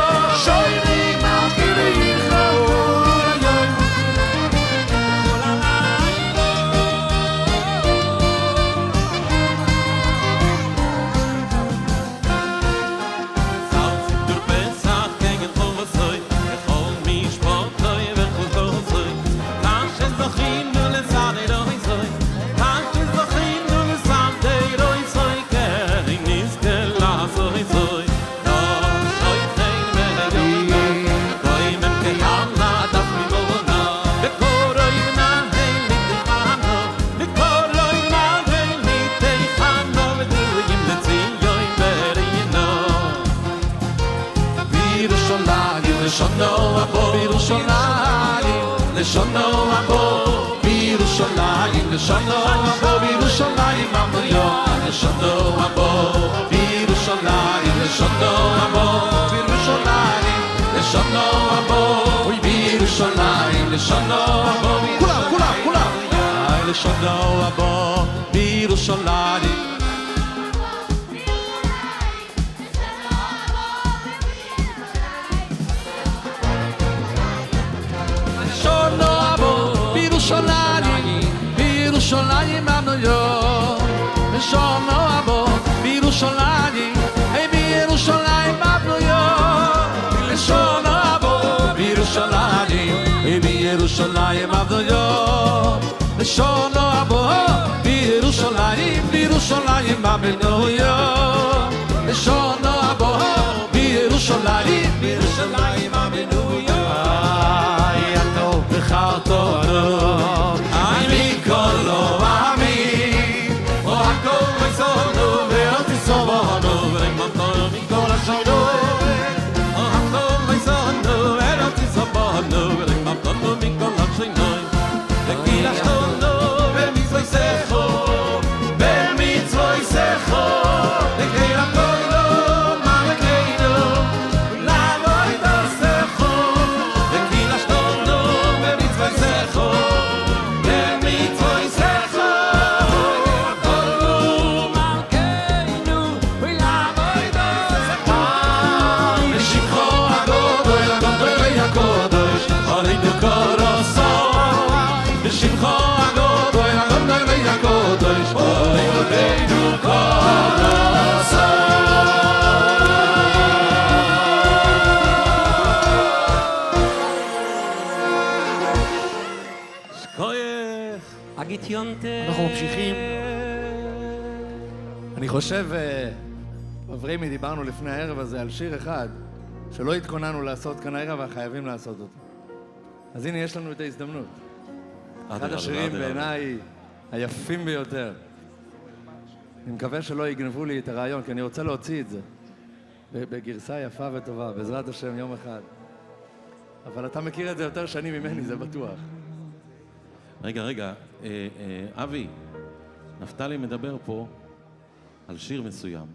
לשונו הבו בירושלים, לשונו הבו בירושלים, לשונו הבו בירושלים עמויו, לשונו הבו בירושלים, לשונו הבו בירושלים, לשונו הבו בירושלים, לשונו הבו כולם, לשונו הבו בירושלים בירושלים עמויו, לשונו הבו בירושלים, בירושלים עמויו, לשונו הבו בירושלים, בירושלים עמויו, לשונו הבו בירושלים, בירושלים עמויו, לשונו הבו בירושלים, בירושלים עמויו. יתו בחרתו אנחנו ממשיכים. אני חושב, אברהימי, דיברנו לפני הערב הזה על שיר אחד שלא התכוננו לעשות כאן הערב, אבל חייבים לעשות אותו. אז הנה, יש לנו את ההזדמנות. אחד השירים בעיניי היפים ביותר. אני מקווה שלא יגנבו לי את הרעיון, כי אני רוצה להוציא את זה בגרסה יפה וטובה, בעזרת השם יום אחד. אבל אתה מכיר את זה יותר שנים ממני, זה בטוח. רגע, אבי, נפתלי מדבר פה על שיר מסוים.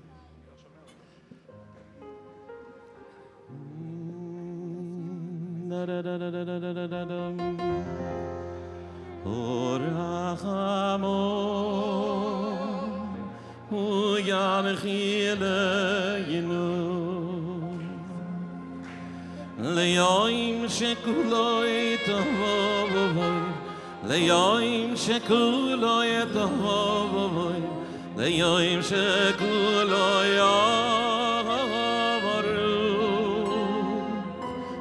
ורחמו וינחילנו ליום שכולו יטוב ליום שכולו יטוב ליום שכולו יעבור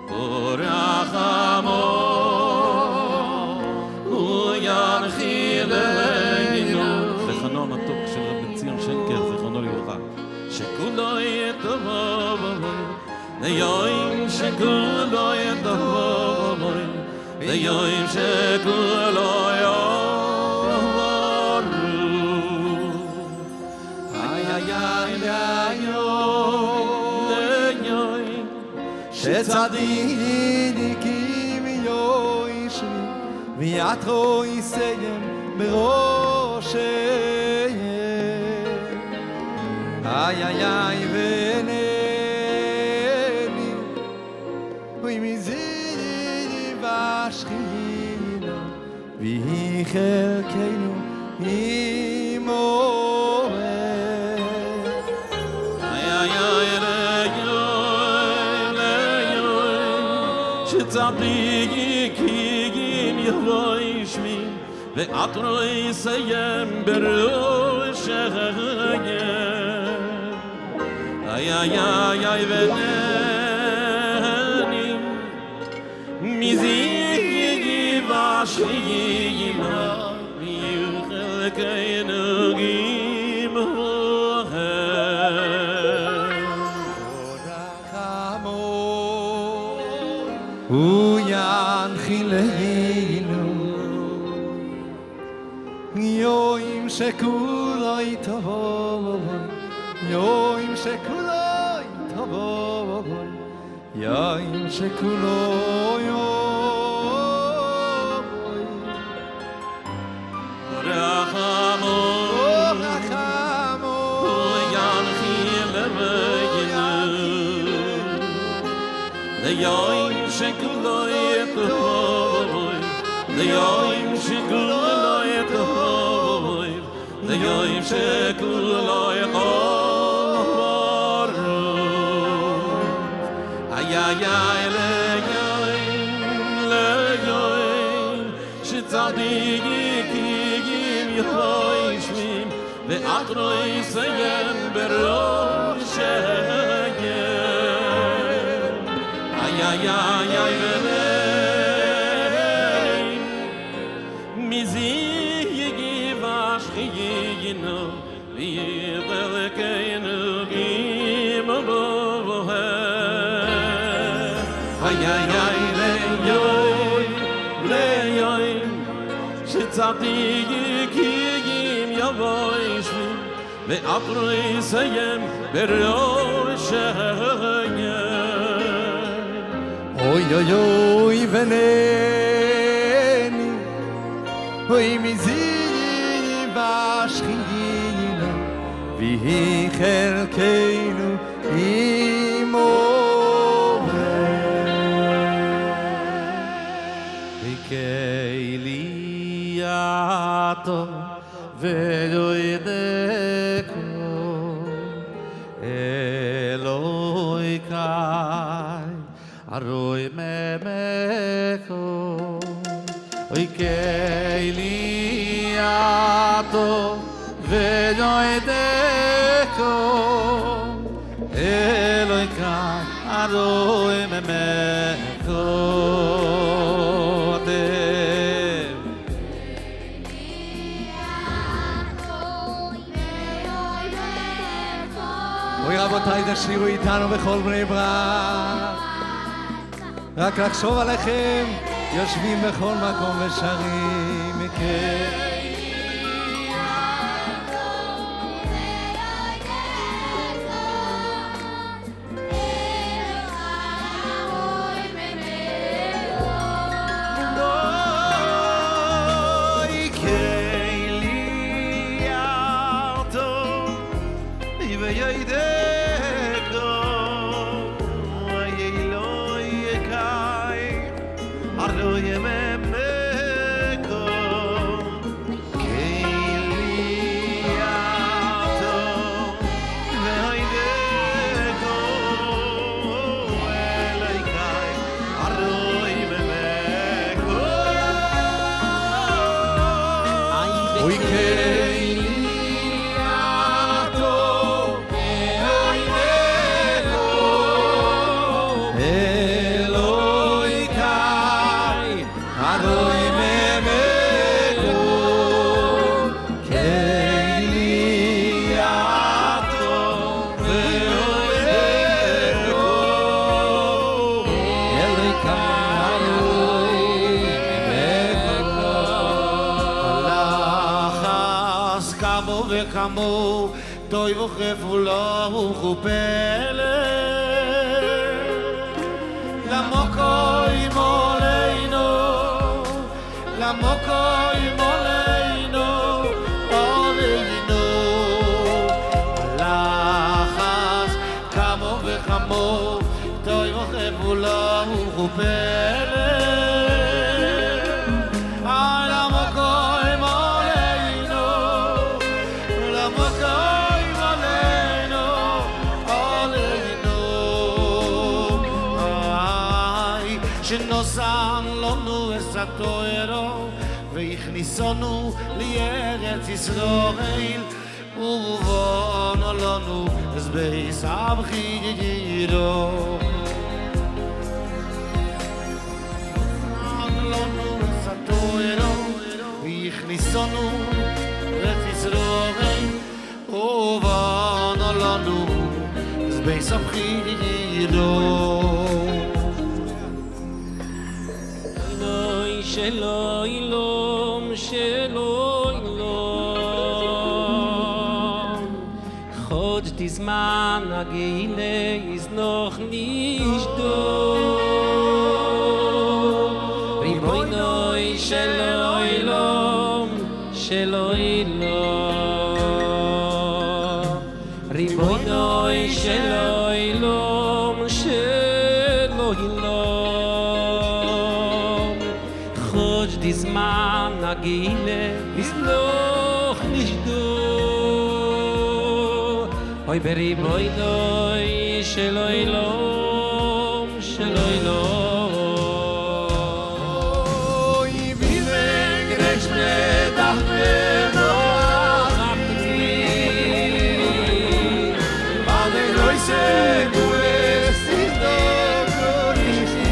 ורחמו וינחילנו לחנו המתוק של רבי ציון שנקר זיכרונו לברכה שכולו יטוב ליום שכולו יטוב ליום שכולו יעבור איי איי איי ליום שצדיקים יוישו ויעטרו יסיים בראשיהם איי איי איי ונני ומזיני והשכינה והיא חלקנו עמו איי איי שצדיקים יוישו ועטרו יסיים בראשיהם איי איי איי איי ונני מזיני והשכינה והיא חלקנו עמו וינחיל יום שכולו יטוב יום שכולו יטוב יום שכולו יום רחמו וינחיל ליום שכולו יטוב ליום שכולו יטוב ליום שכולו יעבור איי איי איי ליום שצדיקים יוישו ועטרו יסיים בראשיהם איי איי איי איי מזיני והשכינה והיא חלקנו עמו איי איי איי ליום שצדיקים יוישו ועטרו יסיים בראשיהם אוי אוי אוי ונני אוי מזיני והשכינה והיא חלקנו עמו וכליאתו וידקו אלוהי קאי arroi memeko oi keiliato vedoideko eloi kai arroi memeko אוי רבותיי תשאירו איתנו בכל בני ברק רק לחשוב עליכם, יושבים בכל מקום ושרים מכם. Arroye me meco אוי קהיליאתו אלוהי קאי אדוי ממנו קהיליאתו ואוהבנו אלוהי קאי הלחס כמו וכמו תוי וחפולו וכופלת למוקוי מולנו למוקוי מולנו עולנו הלחס כמו וכמו תוי וחפולו וכופלת שנוסן לנו את התוארו והכניסונו לארץ ישראל ובונו לנו בייס הבחירו לנו את התוארו והכניסונו לארץ ישראל ובונו לנו בייס הבחירו שלא ילום, שלא ילום חוד תזמן הגילה יזנוך נשדו ריבונוי שלא ילום, שלא ילום ריבונוי שלא ילום, שלא ילום זמן הגילה יזנוך נשדו אוי בריבוי דוי שלא ילום, שלא ילום אוי בלגרש מדח ונוח הפתקי בלגרוי סגולס יזנוך נשדי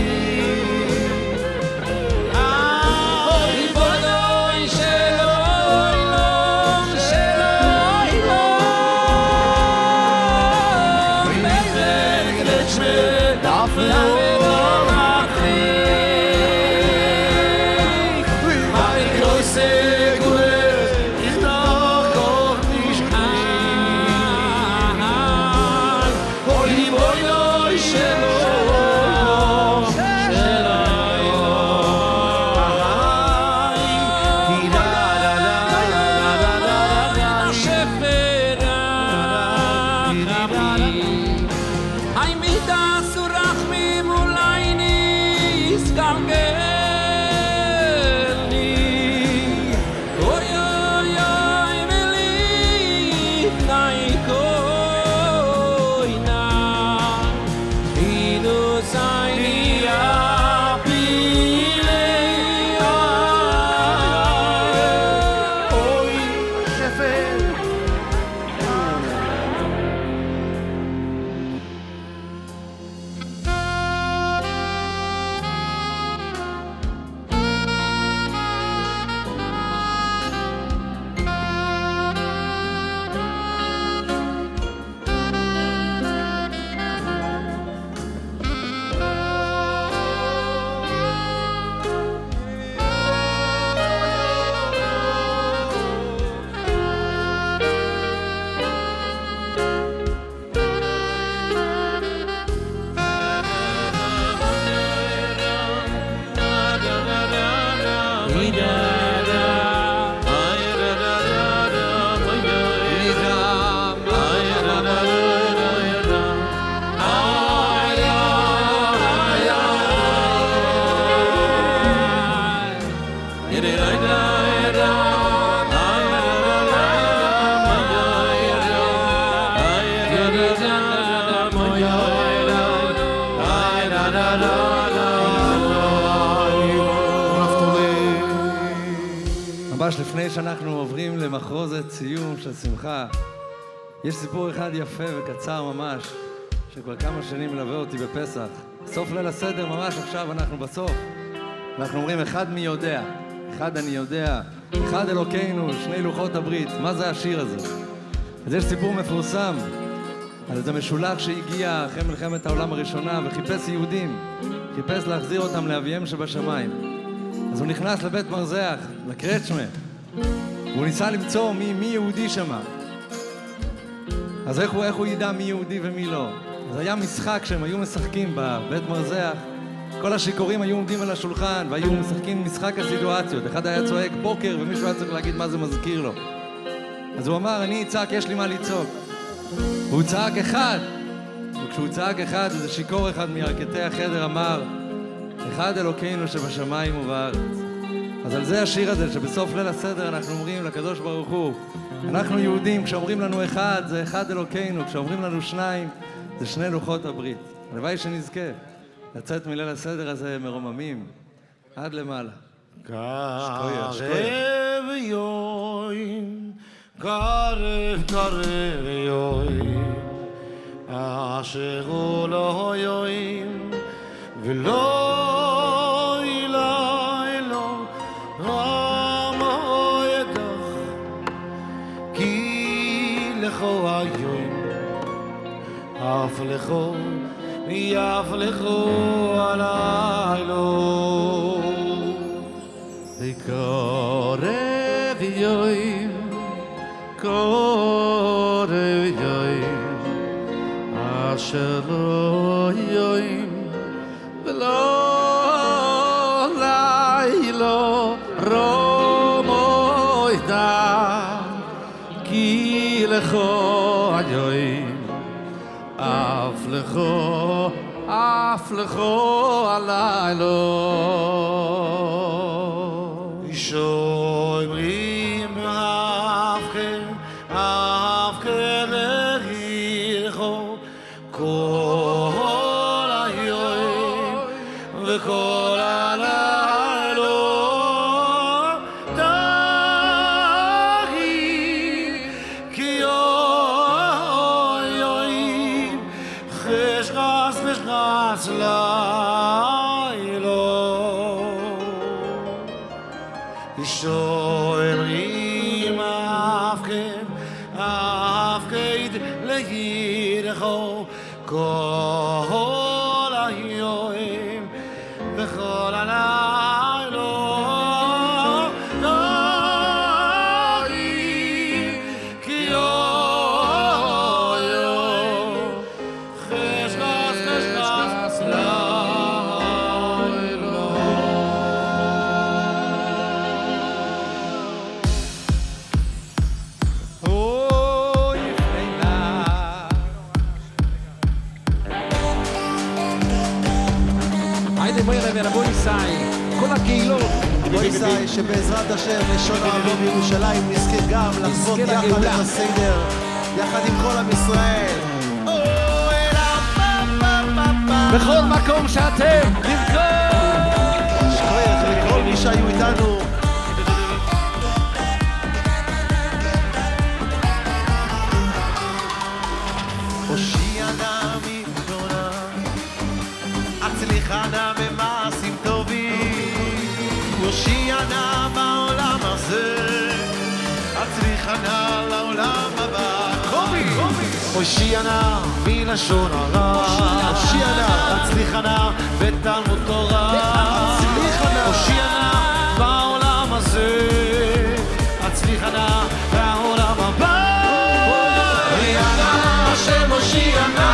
ממש לפני שאנחנו עוברים למחרוזת סיום של שמחה, יש סיפור אחד יפה וקצר ממש, שכבר כמה שנים מלווה אותי בפסח. סוף ליל הסדר, ממש עכשיו אנחנו בסוף. אנחנו אומרים, אחד מי יודע, אחד אני יודע, אחד אלוקינו, שני לוחות הברית. מה זה השיר הזה? אז יש סיפור מפורסם על איזה משולח שהגיע אחרי מלחמת העולם הראשונה וחיפש יהודים, חיפש להחזיר אותם לאביהם שבשמיים. אז הוא נכנס לבית מרזח, לקרצ'מה, והוא ניסה למצוא מי יהודי שמה. אז איך הוא ידע מי יהודי ומי לא? אז היה משחק שהם היו משחקים בבית מרזח, כל השיכורים היו עומדים על השולחן והיו משחקים משחק הסיטואציות. אחד היה צועק בוקר ומישהו היה צריך להגיד מה זה מזכיר לו. אז הוא אמר, אני אצעק, יש לי מה לצעוק. והוא צעק אחד, וכשהוא צעק אחד, איזה שיכור אחד מירכתי החדר אמר, אחד אלוקינו שבשמיים ובארץ. אז על זה השיר הזה, שבסוף ליל הסדר אנחנו אומרים לקדוש ברוך הוא, אנחנו יהודים, כשאומרים לנו אחד, זה אחד אלוקינו, כשאומרים לנו שניים, זה שני לוחות הברית. הלוואי שנזכה לצאת מליל הסדר הזה מרוממים עד למעלה. קרב יוים, קרב יוים, אשר הוא לא יוים, ולא אלו רמו ידך, כי לכו היוים, אף לכו יפלחו עליילו. קורב יוים, קורב יוים, אשר לא יוים ולא לילו רומו ידע, כי לכו היוים אף לכו עליילו. שומרים אבכן לריחו כל היום וכל הלילה, דאגי כי יוים חשרס לילה. שומרים אבכן לריחו כל היום וכל הלילה, דאגי כי יוים חשרס לילה. כל הקהילות, בוא ניסי שבעזרת השם לשון הרבים בירושלים נזכה גם לחזות יחד את הסדר יחד עם כל עם ישראל. בכל מקום שאתם נרקוד שכוח לכל מי שהיו איתנו. הושיענה מפגונה, הצליחנה במעשים טובים, הושיענה בעולם הזה, הצליחנה לעולם הבא. הושיענה מלשון הרע, הושיענה, הצליחנה בתלמוד תורה, הושיענה בעולם הזה, הצליחנה לעולם הבא. השם הושיענה,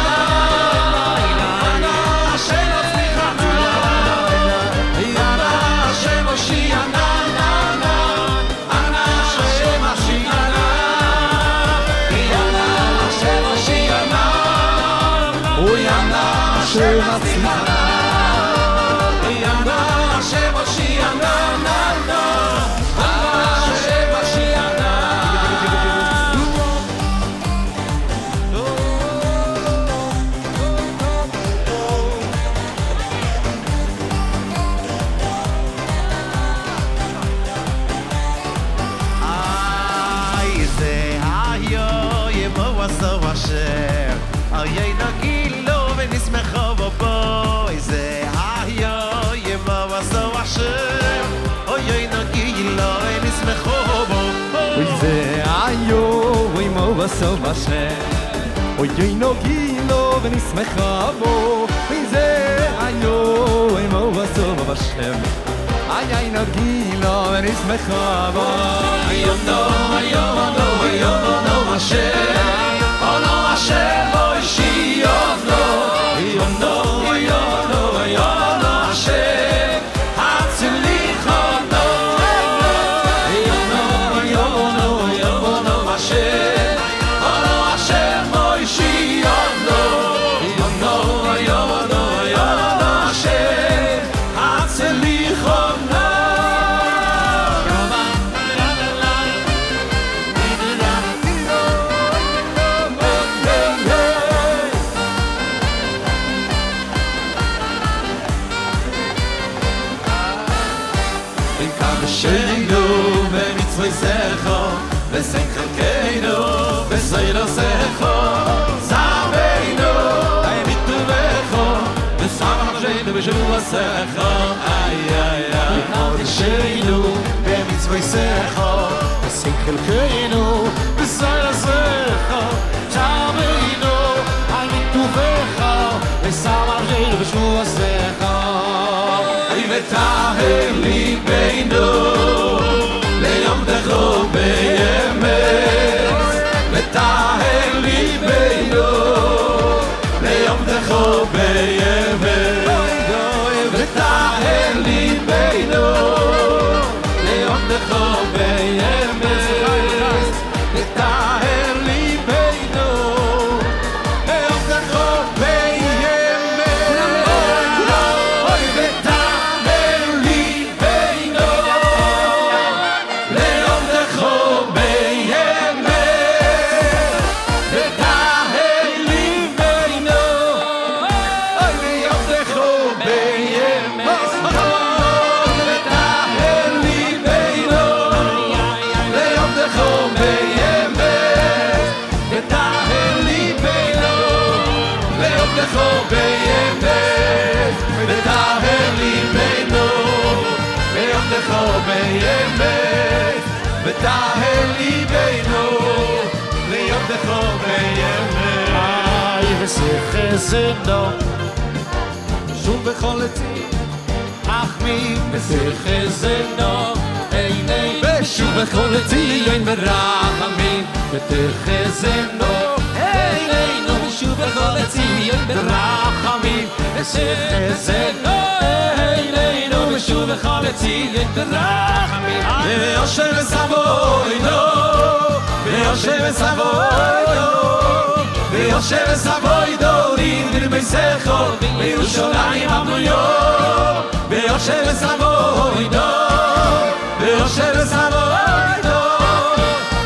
השם הצליחנה, השם הושיענה, השם הושיענה, השם הושיענה, השם הצליחנה. אשר אריה נגילו ונשמחו בו בוי זה היו ימו בסו אשר אריה נגילו ונשמחו בו אוי זה היו וימו בסוף אשר אוי נוגילו ונשמחה בו אוי זה היו וימו בסוף אשר איי נוגילו ונשמחה בו יונו אשר אונו אשר בוי שיונו יונו אשר הצליחונו יונו אשר אונו אשר בוי שיונו יונו אשר הצליחונו שנו במצווי סכו וסן חלקנו בסיידו סכו זרבנו הימיתו בכו וסמך שנו בשבוע סכו שנו במצווי סכו וסן חלקנו בסיידו סכו זרבנו הימיתו בכו וסמך שנו בשבוע סכו ותהל ליבנו ליום דחו באמת ותהל ליבנו ליום דחו באמת ותהל ליבנו ליום דחו באמת ותהל ליבנו ליום דחו ותהל ליבנו ליום דחו באמת איי וסחזנו שוב בכל עצי אך מי ותחזנו עיני ושוב בכל ציון ברחמים ותחזנו עינינו ושוב בכל ציון ברחמים ותחזנו עינינו ושוב בכל ציון ברחמים ויושב וסבוינו ויושב וסבוינו ויושב וסבוינו נדיר ביסכו בירושלים הבנויות ויושב וסבוינו ויושב וסבוינו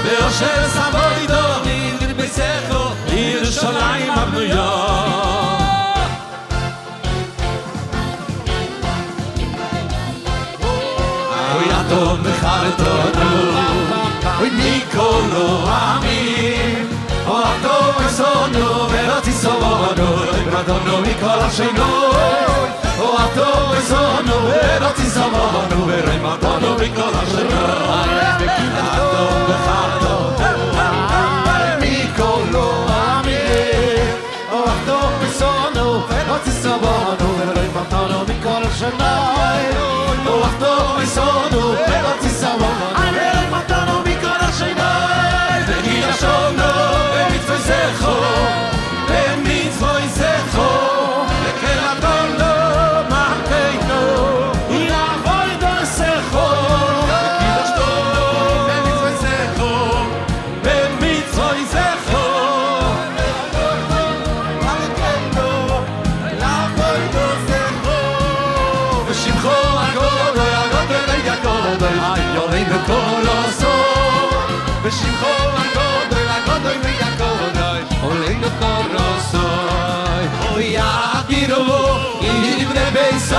ויושב וסבוינו נדיר ביסכו בירושלים הבנויות אוי אדון בחרתנו אוי מיקולו עמים או אדון יסונו ולא תסובנו אדונו מכל השנו או אדון יסונו ולא תסובנו אדונו מכל השנו אדון בחרתנו מיקולו עמים או אדון יסונו ולא תסובנו אדונו מכל השנו או אדון יסונו ולא תסובנו אדונו מכל השנו וגיל השומנו במצווי זכו במצווי זכו לקל אדונו מלכנו ולעבוד דרכו וגיל השומנו במצווי זכו במצווי זכו מלכנו ולעבוד דרכו ושמחו הגודו יגודו יולי בכל הסוף ושמחו הגודו עולה לכל רסוי אוי אדירו יבנה ביסו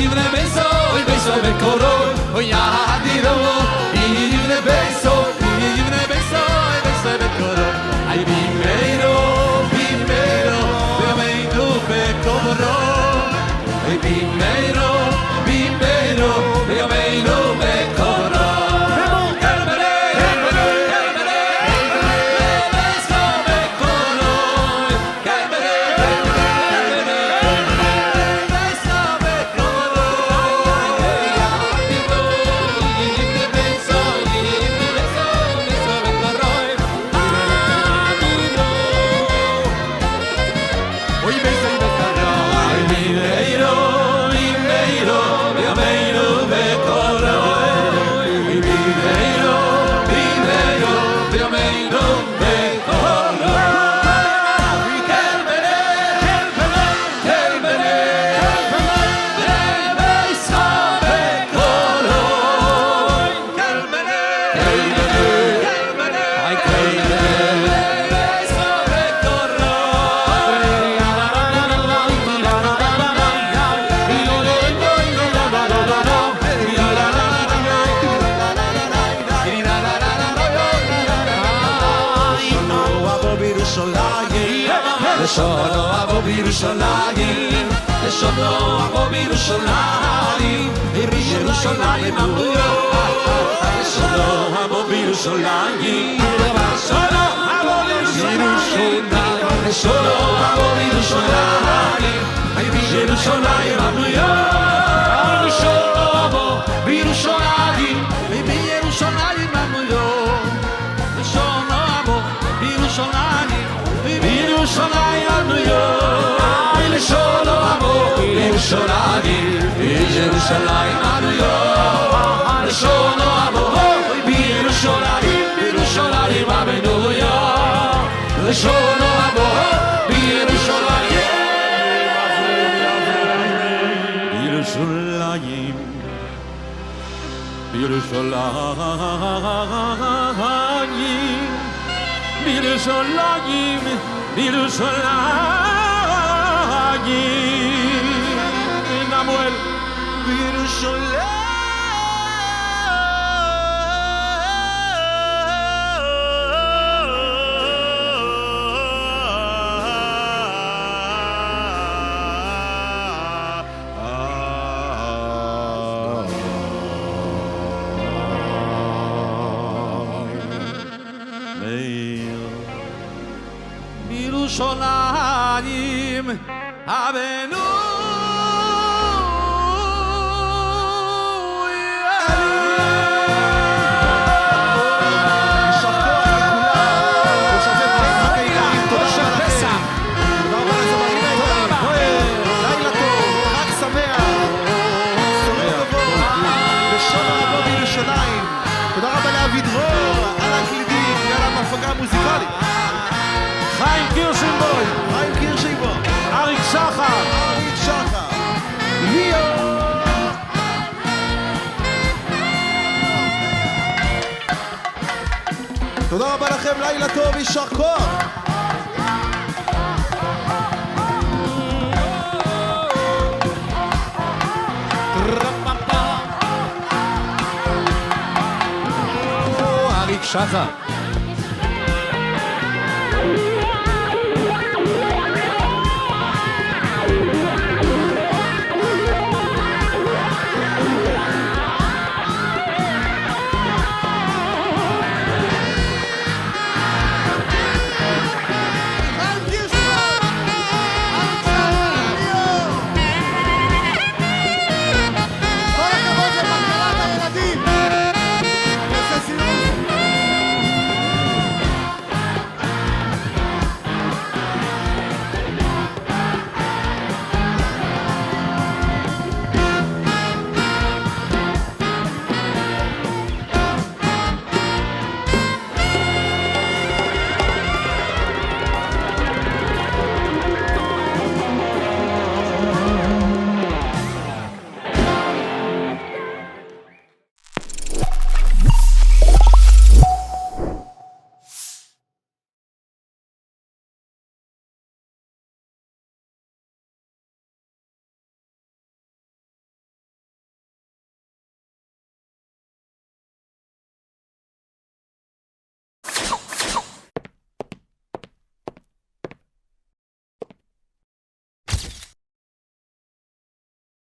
יבנה ביסו ביסו בקורו אוי אדירו יבנה ביסו יבנה ביסו ביסו בקורו אי בימנו לשונו אבו בירושלים, לשונו אבו בירושלים, בירושלים אמויו. לשונו אבו בירושלים, לשונו אבו בירושלים, לשונו אבו בירושלים, בירושלים אמויו. לשונו אבו בירושלים, בירושלים אמויו. לשונו אבו בירושלים, בירושלים אמויו. לשונו אבו בירושלים, בירושלים אמויו. לשונו אבו בירושלים, בירושלים אמויו. לשונו אבו בירושלים, בירושלים, בירושלים, בירושלים, בירושלים, נמואל, בירושלים, אבנו. תודה רבה לאבי דרור על הקלידים ועל ההפקה המוזיקלית. חיים קירשנבוים, חיים קירשנבוים, אריק שחר, אריק שחר, תודה רבה לכם, לילה טוב, יישר כוח. אריק שחר